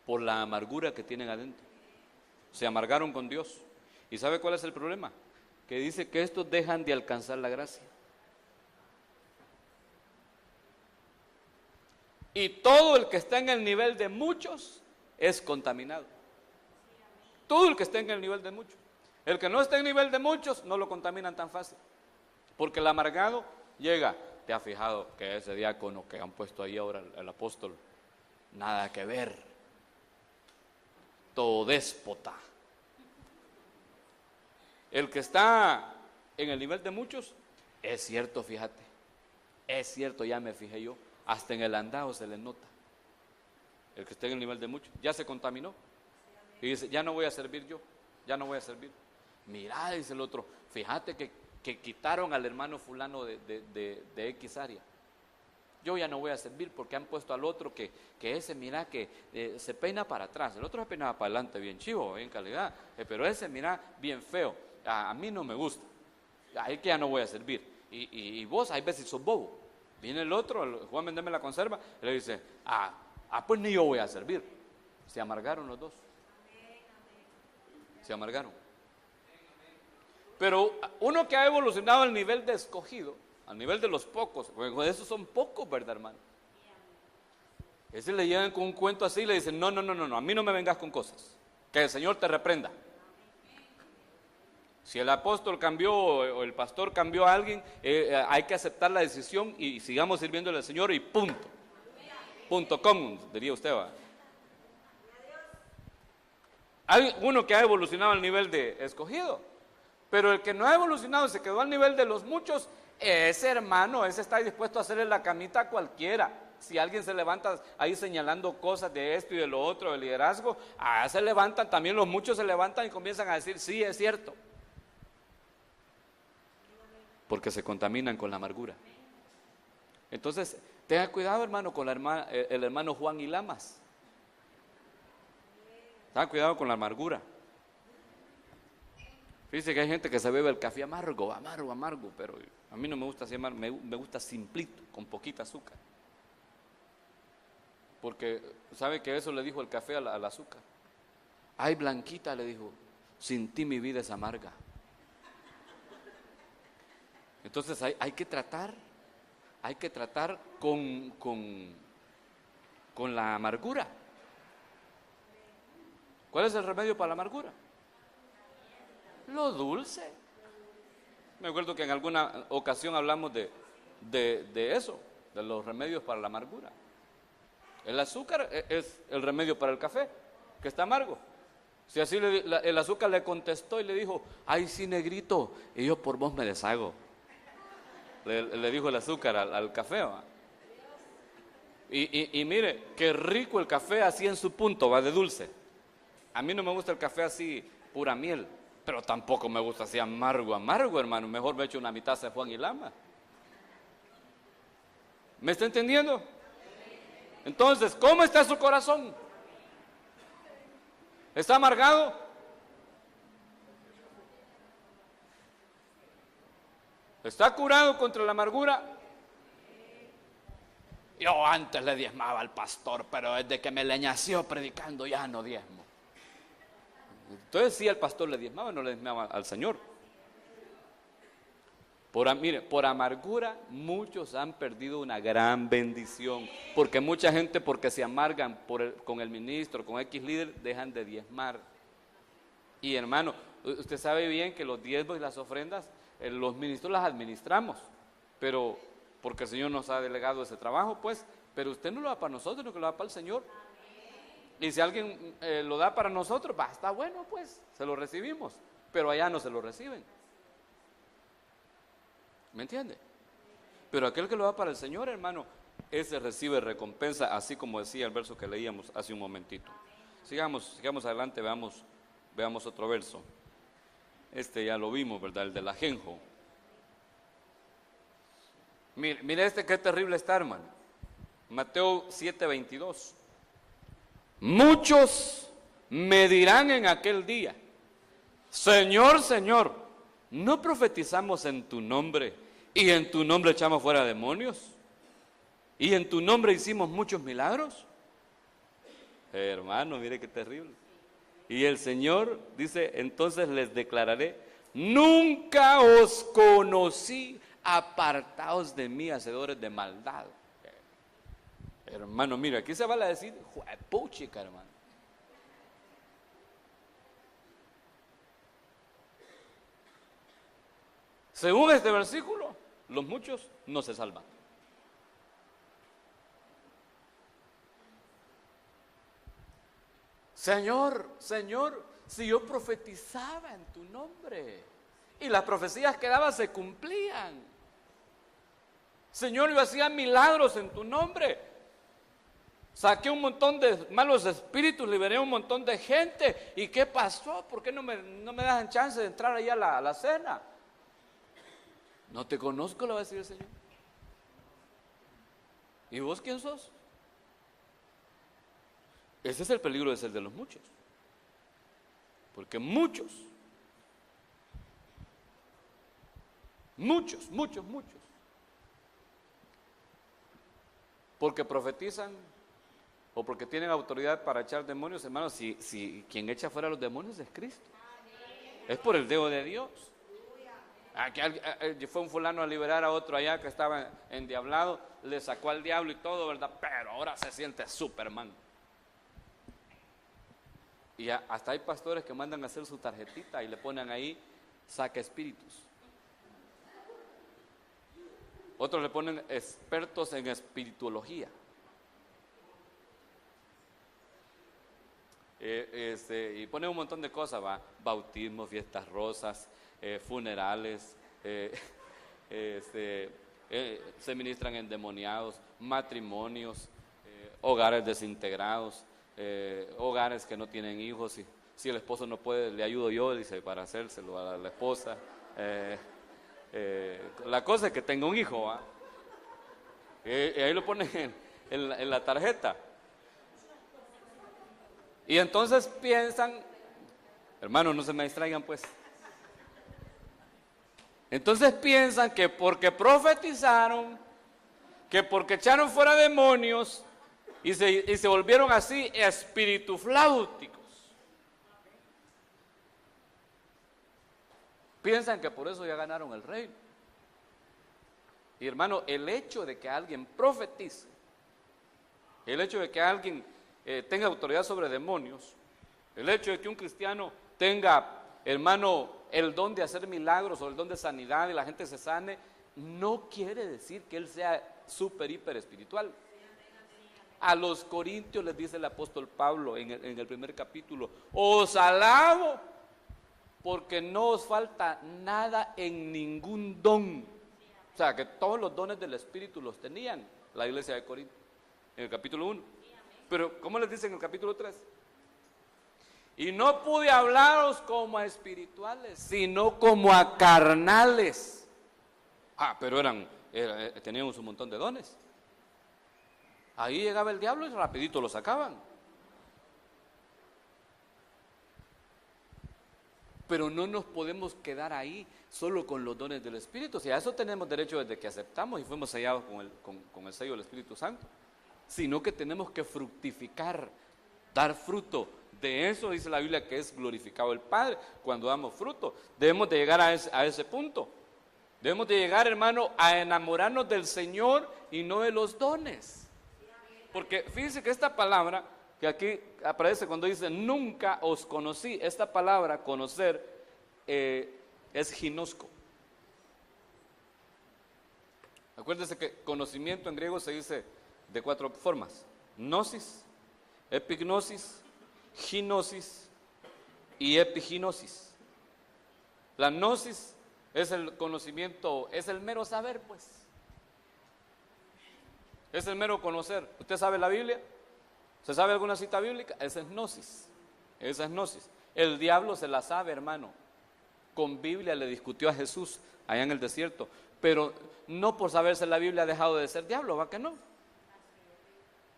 [SPEAKER 1] Por la amargura que tienen adentro. Se amargaron con Dios. ¿Y sabe cuál es el problema? Que dice que estos dejan de alcanzar la gracia. Y todo el que está en el nivel de muchos es contaminado. Todo el que está en el nivel de muchos. El que no está en el nivel de muchos no lo contaminan tan fácil. Porque el amargado llega. ¿Te has fijado que ese diácono que han puesto ahí ahora el apóstol? Nada que ver. Todo déspota. El que está en el nivel de muchos, es cierto, fíjate. Es cierto, ya me fijé yo. Hasta en el andado se le nota. El que está en el nivel de muchos, ya se contaminó. Y dice, ya no voy a servir yo, ya no voy a servir. Mira, dice el otro, fíjate que quitaron al hermano fulano de X área. Yo ya no voy a servir porque han puesto al otro que ese, mira, que se peina para atrás. El otro se peinaba para adelante, bien chivo, bien calidad. Pero ese, mira, bien feo. A mí no me gusta. Ahí que ya no voy a servir. Y vos, hay veces sos bobo. Viene el otro, el Juan, vendeme la conserva, y le dice, pues ni yo voy a servir. Se amargaron los dos. Se amargaron. Pero uno que ha evolucionado al nivel de escogido, al nivel de los pocos, porque esos son pocos, ¿verdad, hermano? Ese le llegan con un cuento así y le dicen, no, a mí no me vengas con cosas, que el Señor te reprenda. Si el apóstol cambió o el pastor cambió a alguien, hay que aceptar la decisión y sigamos sirviéndole al Señor y punto. Punto com, diría usted, ¿va? Hay uno que ha evolucionado al nivel de escogido, pero el que no ha evolucionado y se quedó al nivel de los muchos, ese hermano, ese está dispuesto a hacerle la camita a cualquiera. Si alguien se levanta ahí señalando cosas de esto y de lo otro, del liderazgo, se levantan, también los muchos se levantan y comienzan a decir, sí, es cierto. Porque se contaminan con la amargura. Entonces, tenga cuidado, hermano, con el hermano Juan y Lamas. Tenga cuidado con la amargura. Fíjese que hay gente que se bebe el café amargo, pero a mí no me gusta así amargo, me gusta simplito, con poquita azúcar. Porque, ¿sabe que eso le dijo el café al azúcar? Ay, Blanquita, le dijo, sin ti mi vida es amarga. Entonces hay que tratar con la amargura. ¿Cuál es el remedio para la amargura? Lo dulce. Me acuerdo que en alguna ocasión hablamos de eso, de los remedios para la amargura. El azúcar es el remedio para el café, que está amargo. Si así el azúcar le contestó y le dijo, ay sí, negrito, y yo por vos me deshago. Le dijo el azúcar al café, ¿va? Y mire, qué rico el café así en su punto, va de dulce. A mí no me gusta el café así, pura miel, pero tampoco me gusta así amargo, hermano. Mejor me echo una mitad de Juan y Lama. ¿Me está entendiendo? Entonces, ¿cómo está su corazón? ¿Está amargado? ¿Está curado contra la amargura? Yo antes le diezmaba al pastor, pero desde que me leñació predicando ya no diezmo. Entonces sí, al pastor le diezmaba, no le diezmaba al Señor. Mire, por amargura muchos han perdido una gran bendición, porque mucha gente, porque se amargan con el ministro, con X líder, dejan de diezmar. Y hermano, usted sabe bien que los diezmos y las ofrendas, los ministros las administramos, pero porque el Señor nos ha delegado ese trabajo, pues, pero usted no lo da para nosotros, sino que lo da para el Señor. Y si alguien lo da para nosotros, va, está bueno, pues, se lo recibimos, pero allá no se lo reciben. ¿Me entiende? Pero aquel que lo da para el Señor, hermano, ese recibe recompensa, así como decía el verso que leíamos hace un momentito. Sigamos adelante, veamos otro verso. Este ya lo vimos, ¿verdad? El del ajenjo. Mire qué terrible está, hermano. Mateo 7:22. Muchos me dirán en aquel día: Señor, Señor, ¿no profetizamos en tu nombre y en tu nombre echamos fuera demonios? ¿Y en tu nombre hicimos muchos milagros? Hermano, mire qué terrible. Y el Señor dice: entonces les declararé: nunca os conocí, apartaos de mí, hacedores de maldad. Hermano, mira, aquí se va a decir, puchica, hermano. Según este versículo, los muchos no se salvan. Señor, Señor, si yo profetizaba en tu nombre y las profecías que daba se cumplían. Señor, yo hacía milagros en tu nombre. Saqué un montón de malos espíritus, liberé a un montón de gente. ¿Y qué pasó? ¿Por qué no me dejan chance de entrar allá a la cena? No te conozco, le va a decir el Señor. ¿Y vos quién sos? Ese es el peligro de ser de los muchos. Porque muchos, porque profetizan o porque tienen autoridad para echar demonios, hermanos, si quien echa fuera los demonios es Cristo. Es por el dedo de Dios. Fue un fulano a liberar a otro allá que estaba endiablado, le sacó al diablo y todo, ¿verdad? Pero ahora se siente Superman. Y hasta hay pastores que mandan a hacer su tarjetita y le ponen ahí: saca espíritus. Otros le ponen expertos en espirituología. Y ponen un montón de cosas, bautismos, fiestas rosas, funerales, se ministran endemoniados, matrimonios, hogares desintegrados, hogares que no tienen hijos. Y si el esposo no puede, le ayudo yo, dice, para hacérselo a la esposa. La cosa es que tenga un hijo, y ahí lo ponen en la tarjeta. Y entonces piensan, hermanos, no se me distraigan pues. Entonces piensan que porque profetizaron, que porque echaron fuera demonios y se volvieron así espiritufláuticos, piensan que por eso ya ganaron el reino. Y hermano, el hecho de que alguien profetice, el hecho de que alguien tenga autoridad sobre demonios, el hecho de que un cristiano tenga, hermano, el don de hacer milagros o el don de sanidad y la gente se sane, no quiere decir que él sea súper, hiper espiritual. A los corintios les dice el apóstol Pablo en el primer capítulo: os alabo porque no os falta nada en ningún don. O sea, que todos los dones del Espíritu los tenían la iglesia de Corinto, en el capítulo 1. Pero, ¿cómo les dice en el capítulo 3? Y no pude hablaros como a espirituales, sino como a carnales. Pero teníamos un montón de dones. Ahí llegaba el diablo y rapidito lo sacaban. Pero no nos podemos quedar ahí solo con los dones del Espíritu. Si a eso tenemos derecho desde que aceptamos y fuimos sellados con el sello del Espíritu Santo. Sino que tenemos que fructificar, dar fruto. De eso dice la Biblia que es glorificado el Padre cuando damos fruto. Debemos de llegar a ese punto. Debemos de llegar, hermano, a enamorarnos del Señor y no de los dones. Porque fíjense que esta palabra que aquí aparece cuando dice nunca os conocí, esta palabra conocer es ginosco. Acuérdense que conocimiento en griego se dice de 4 formas: gnosis, epignosis, ginosis y epiginosis. La gnosis es el conocimiento, es el mero saber, pues. Es el mero conocer. ¿Usted sabe la Biblia? ¿Se sabe alguna cita bíblica? Esa es gnosis. Esa es gnosis. El diablo se la sabe, hermano. Con Biblia le discutió a Jesús allá en el desierto. Pero no por saberse la Biblia ha dejado de ser diablo, ¿va que no?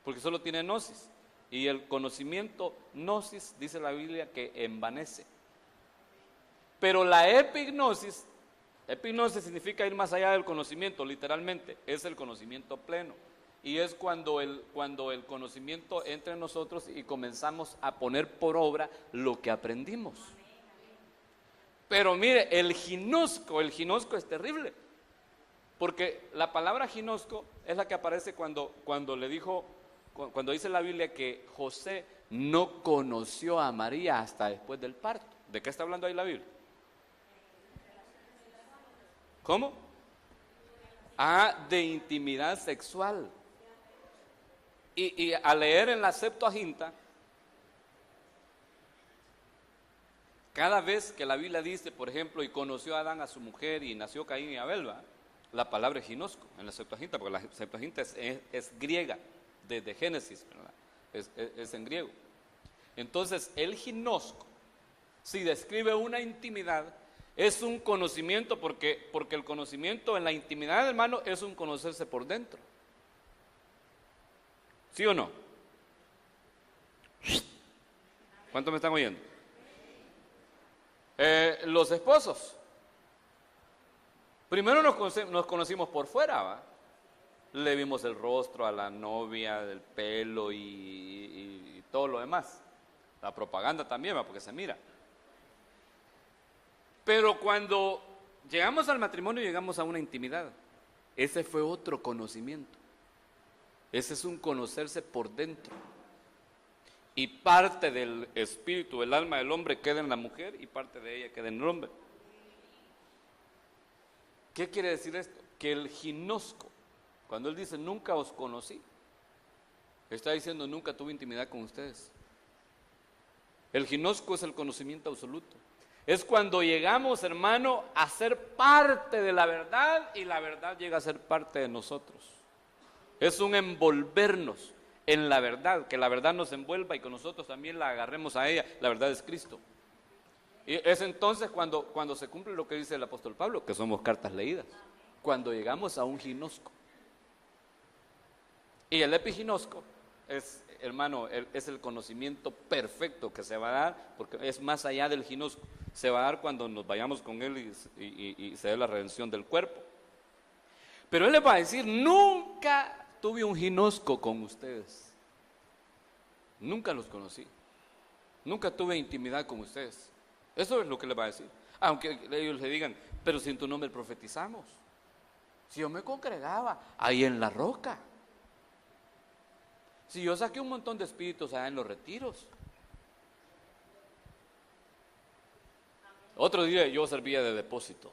[SPEAKER 1] Porque solo tiene gnosis. Y el conocimiento, gnosis, dice la Biblia que envanece. Pero la epignosis significa ir más allá del conocimiento, literalmente, es el conocimiento pleno. Y es cuando el conocimiento entra en nosotros y comenzamos a poner por obra lo que aprendimos. Pero mire, el ginosco es terrible. Porque la palabra ginosco es la que aparece cuando dice la Biblia que José no conoció a María hasta después del parto. ¿De qué está hablando ahí la Biblia? ¿Cómo? De intimidad sexual. Y al leer en la Septuaginta, cada vez que la Biblia dice, por ejemplo, y conoció a Adán a su mujer y nació Caín y Abel, ¿va? La palabra es ginosco en la Septuaginta, porque la Septuaginta es griega, desde Génesis, ¿verdad? Es en griego. Entonces, el ginosco, si describe una intimidad, es un conocimiento, porque el conocimiento en la intimidad, hermano, es un conocerse por dentro. ¿Sí o no? ¿Cuántos me están oyendo? Los esposos. Primero nos conocimos por fuera, ¿va? Le vimos el rostro a la novia, el pelo y todo lo demás. La propaganda también, ¿va? Porque se mira. Pero cuando llegamos al matrimonio, llegamos a una intimidad. Ese fue otro conocimiento. Ese es un conocerse por dentro. Y parte del espíritu, el alma del hombre queda en la mujer y parte de ella queda en el hombre. ¿Qué quiere decir esto? Que el ginosco, cuando él dice nunca os conocí, está diciendo nunca tuve intimidad con ustedes. El ginosco es el conocimiento absoluto. Es cuando llegamos, hermano, a ser parte de la verdad y la verdad llega a ser parte de nosotros. Es un envolvernos en la verdad, que la verdad nos envuelva y que nosotros también la agarremos a ella. La verdad es Cristo. Y es entonces cuando se cumple lo que dice el apóstol Pablo, que somos cartas leídas. Cuando llegamos a un ginosco. Y el epiginosco es, hermano, es el conocimiento perfecto que se va a dar, porque es más allá del ginosco. Se va a dar cuando nos vayamos con él y se dé la redención del cuerpo. Pero él les va a decir, nunca tuve un ginosco con ustedes. Nunca los conocí. Nunca tuve intimidad con ustedes. Eso es lo que les va a decir. Aunque ellos le digan, pero si en tu nombre profetizamos. Si yo me congregaba ahí en la roca. Si yo saqué un montón de espíritus allá en los retiros. Otro día yo servía de depósito.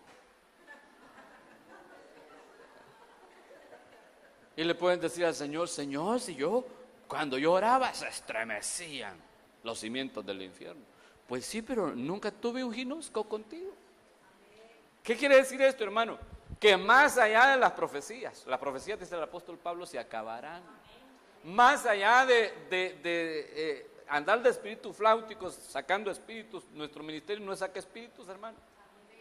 [SPEAKER 1] Y le pueden decir al Señor, Señor, si cuando yo oraba se estremecían los cimientos del infierno. Pues sí, pero nunca tuve un ginosco contigo. ¿Qué quiere decir esto, hermano? Que más allá de las profecías, dice el apóstol Pablo, se acabarán. Más allá de andar de espíritus flauticos, sacando espíritus, nuestro ministerio no es sacar espíritus, hermano.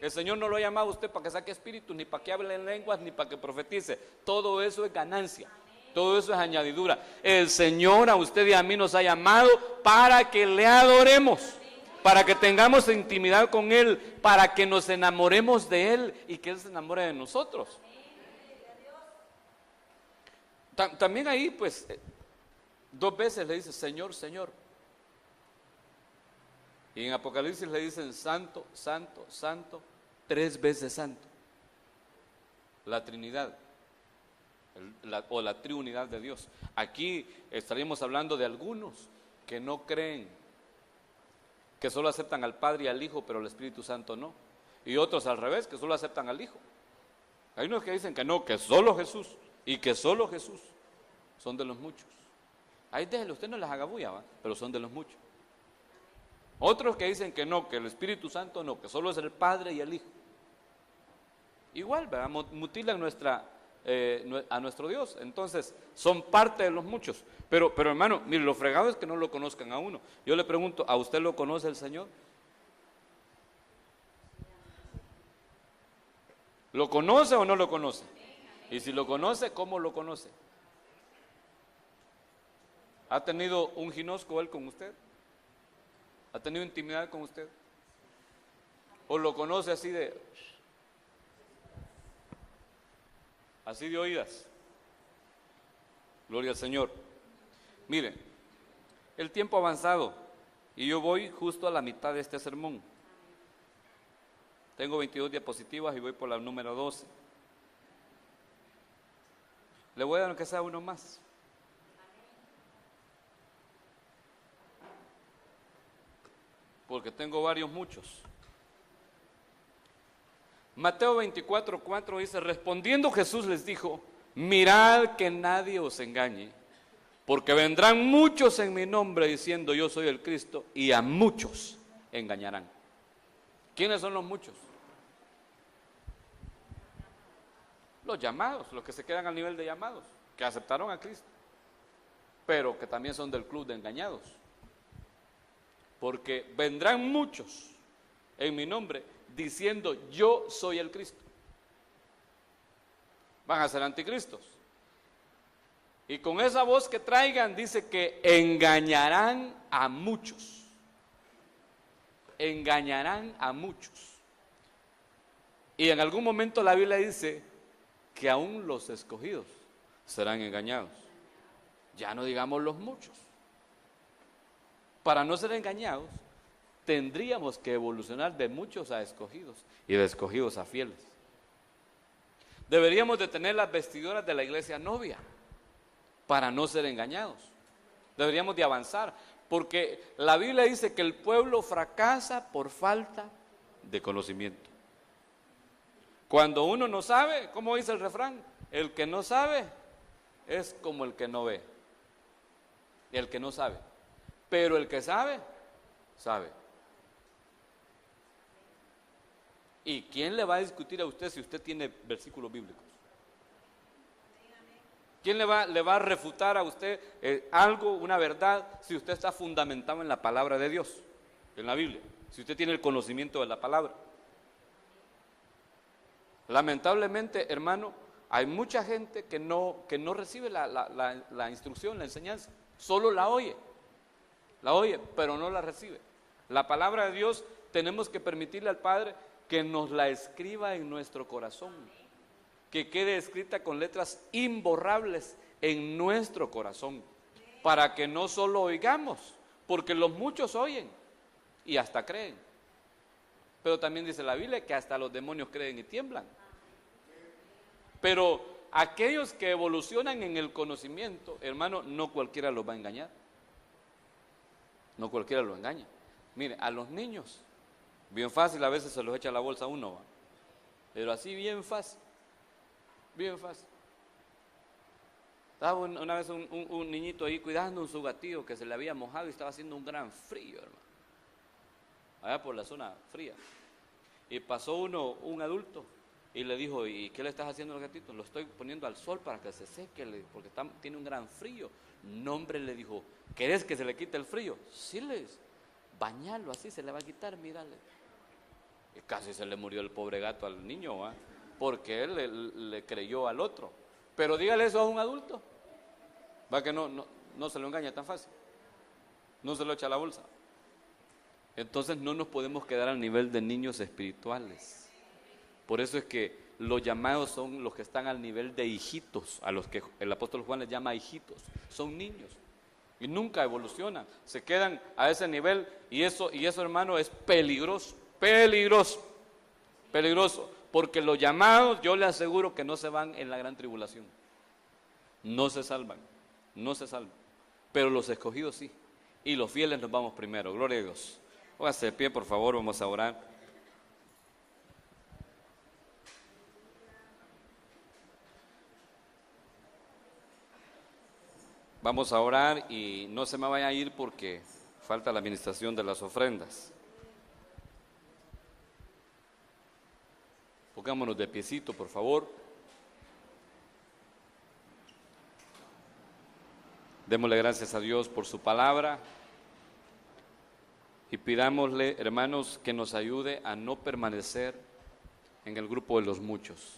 [SPEAKER 1] El Señor no lo ha llamado a usted para que saque espíritus, ni para que hable en lenguas, ni para que profetice. Todo eso es ganancia, todo eso es añadidura. El Señor a usted y a mí nos ha llamado para que le adoremos. para que tengamos intimidad con Él, para que nos enamoremos de Él y que Él se enamore de nosotros. También ahí, pues, 2 veces le dice Señor, Señor. Y en Apocalipsis le dicen Santo, Santo, Santo, 3 veces Santo. La Trinidad, o la triunidad de Dios. Aquí estaríamos hablando de algunos que no creen, que solo aceptan al Padre y al Hijo, pero al Espíritu Santo no. Y otros al revés, que solo aceptan al Hijo. Hay unos que dicen que no, que solo Jesús, y que solo Jesús. Son de los muchos. Ahí déjelo, usted no les haga bulla, ¿va? Pero son de los muchos. Otros que dicen que no, que el Espíritu Santo no, que solo es el Padre y el Hijo. Igual, ¿verdad? Mutilan a nuestro Dios. Entonces, son parte de los muchos. Pero hermano, mire, lo fregado es que no lo conozcan a uno. Yo le pregunto, ¿a usted lo conoce el Señor? ¿Lo conoce o no lo conoce? Y si lo conoce, ¿cómo lo conoce? ¿Ha tenido un ginosco él con usted? ¿Ha tenido intimidad con usted? ¿O lo conoce así de oídas? Gloria al Señor. Miren, el tiempo ha avanzado y yo voy justo a la mitad de este sermón. Tengo 22 diapositivas y voy por la número 12. Le voy a dar aunque sea uno más. Porque tengo muchos. Mateo 24:4 dice, respondiendo Jesús les dijo, mirad que nadie os engañe, porque vendrán muchos en mi nombre diciendo yo soy el Cristo, y a muchos engañarán. ¿Quiénes son los muchos? Los llamados, los que se quedan al nivel de llamados, que aceptaron a Cristo, pero que también son del club de engañados. Porque vendrán muchos en mi nombre diciendo yo soy el Cristo. Van a ser anticristos. Y con esa voz que traigan dice que engañarán a muchos. Engañarán a muchos. Y en algún momento la Biblia dice que aún los escogidos serán engañados. Ya no digamos los muchos. Para no ser engañados, tendríamos que evolucionar de muchos a escogidos y de escogidos a fieles. Deberíamos de tener las vestiduras de la iglesia novia para no ser engañados. Deberíamos de avanzar, porque la Biblia dice que el pueblo fracasa por falta de conocimiento. Cuando uno no sabe, ¿cómo dice el refrán? El que no sabe es como el que no ve. El que no sabe. Pero el que sabe, sabe. ¿Y quién le va a discutir a usted si usted tiene versículos bíblicos? ¿Quién le va a refutar a usted algo, una verdad, si usted está fundamentado en la palabra de Dios, en la Biblia? Si usted tiene el conocimiento de la palabra. Lamentablemente, hermano, hay mucha gente que no recibe la instrucción, la enseñanza, solo la oye, pero no la recibe. La palabra de Dios tenemos que permitirle al Padre que nos la escriba en nuestro corazón, que quede escrita con letras imborrables en nuestro corazón, para que no solo oigamos, porque los muchos oyen y hasta creen, pero también dice la Biblia que hasta los demonios creen y tiemblan. Pero aquellos que evolucionan en el conocimiento, hermano, no cualquiera los va a engañar. No cualquiera lo engaña. Mire, a los niños, bien fácil a veces se los echa la bolsa a uno, ¿va? Pero así bien fácil, bien fácil. Estaba una vez un niñito ahí cuidando su gatillo que se le había mojado y estaba haciendo un gran frío, hermano, allá por la zona fría. Y pasó un adulto y le dijo, ¿y qué le estás haciendo al gatito? Lo estoy poniendo al sol para que se seque, porque tiene un gran frío. No, hombre, le dijo, ¿querés que se le quite el frío? Sí, le dice, bañalo así, se le va a quitar, mírale. Y casi se le murió el pobre gato al niño, ¿eh? Porque él le creyó al otro. Pero dígale eso a un adulto, va que no se lo engaña tan fácil, no se lo echa a la bolsa. Entonces no nos podemos quedar al nivel de niños espirituales. Por eso es que los llamados son los que están al nivel de hijitos, a los que el apóstol Juan les llama hijitos. Son niños y nunca evolucionan, se quedan a ese nivel, y eso, hermano, es peligroso, peligroso, porque los llamados, yo le aseguro que no se van en la gran tribulación, no se salvan, pero los escogidos sí, y los fieles nos vamos primero. Gloria a Dios. Póngase de pie, por favor, vamos a orar. Vamos a orar y no se me vaya a ir porque falta la administración de las ofrendas. Pongámonos de piecito, por favor. Démosle gracias a Dios por su palabra y pidámosle, hermanos, que nos ayude a no permanecer en el grupo de los muchos,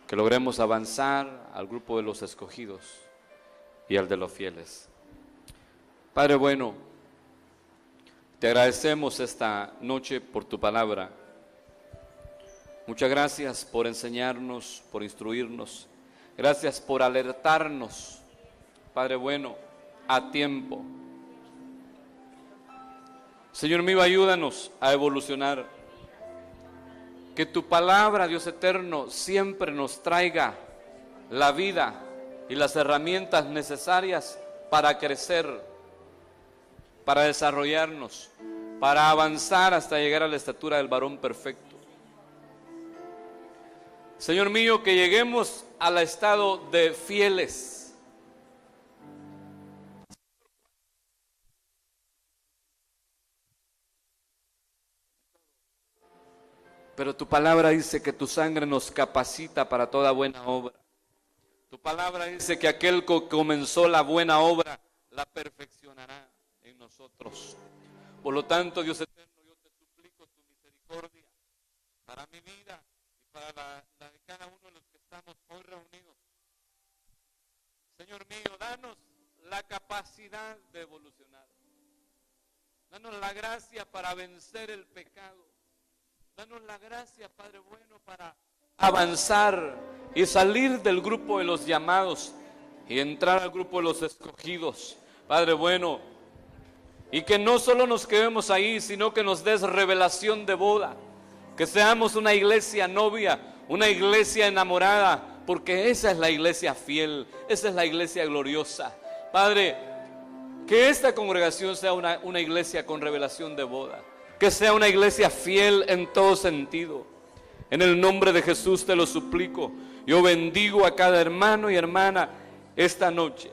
[SPEAKER 1] que logremos avanzar al grupo de los escogidos y al de los fieles. Padre bueno, te agradecemos esta noche por tu palabra. Muchas gracias por enseñarnos, por instruirnos. Gracias por alertarnos, Padre bueno, a tiempo. Señor mío, ayúdanos a evolucionar. Que tu palabra, Dios eterno, siempre nos traiga la vida y las herramientas necesarias para crecer, para desarrollarnos, para avanzar hasta llegar a la estatura del varón perfecto. Señor mío, que lleguemos al estado de fieles. Pero tu palabra dice que tu sangre nos capacita para toda buena obra. Tu palabra dice que aquel que comenzó la buena obra la perfeccionará en nosotros. Por lo tanto, Dios eterno, yo te suplico tu misericordia para mi vida y para la de cada uno de los que estamos hoy reunidos. Señor mío, danos la capacidad de evolucionar. Danos la gracia para vencer el pecado. Danos la gracia, Padre bueno, para avanzar y salir del grupo de los llamados y entrar al grupo de los escogidos, Padre bueno, y que no solo nos quedemos ahí, sino que nos des revelación de boda, que seamos una iglesia novia, una iglesia enamorada, porque esa es la iglesia fiel, esa es la iglesia gloriosa. Padre, que esta congregación sea una iglesia con revelación de boda, que sea una iglesia fiel en todo sentido. En el nombre de Jesús te lo suplico. Yo bendigo a cada hermano y hermana esta noche.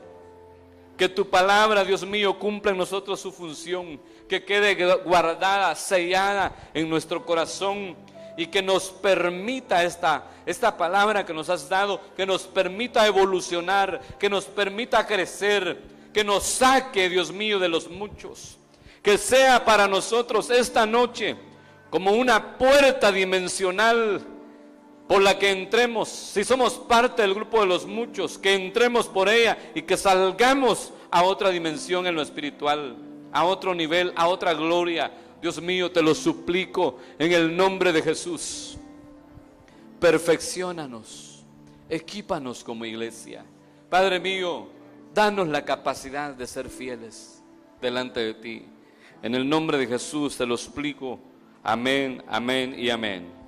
[SPEAKER 1] Que tu palabra, Dios mío, cumpla en nosotros su función. Que quede guardada, sellada en nuestro corazón. Y que nos permita esta palabra que nos has dado, que nos permita evolucionar, que nos permita crecer, que nos saque, Dios mío, de los muchos. Que sea para nosotros esta noche como una puerta dimensional por la que entremos, si somos parte del grupo de los muchos, que entremos por ella y que salgamos a otra dimensión en lo espiritual, a otro nivel, a otra gloria. Dios mío, te lo suplico en el nombre de Jesús. Perfecciónanos, equípanos como iglesia. Padre mío, danos la capacidad de ser fieles delante de ti. En el nombre de Jesús te lo suplico. Amén, amén y amén.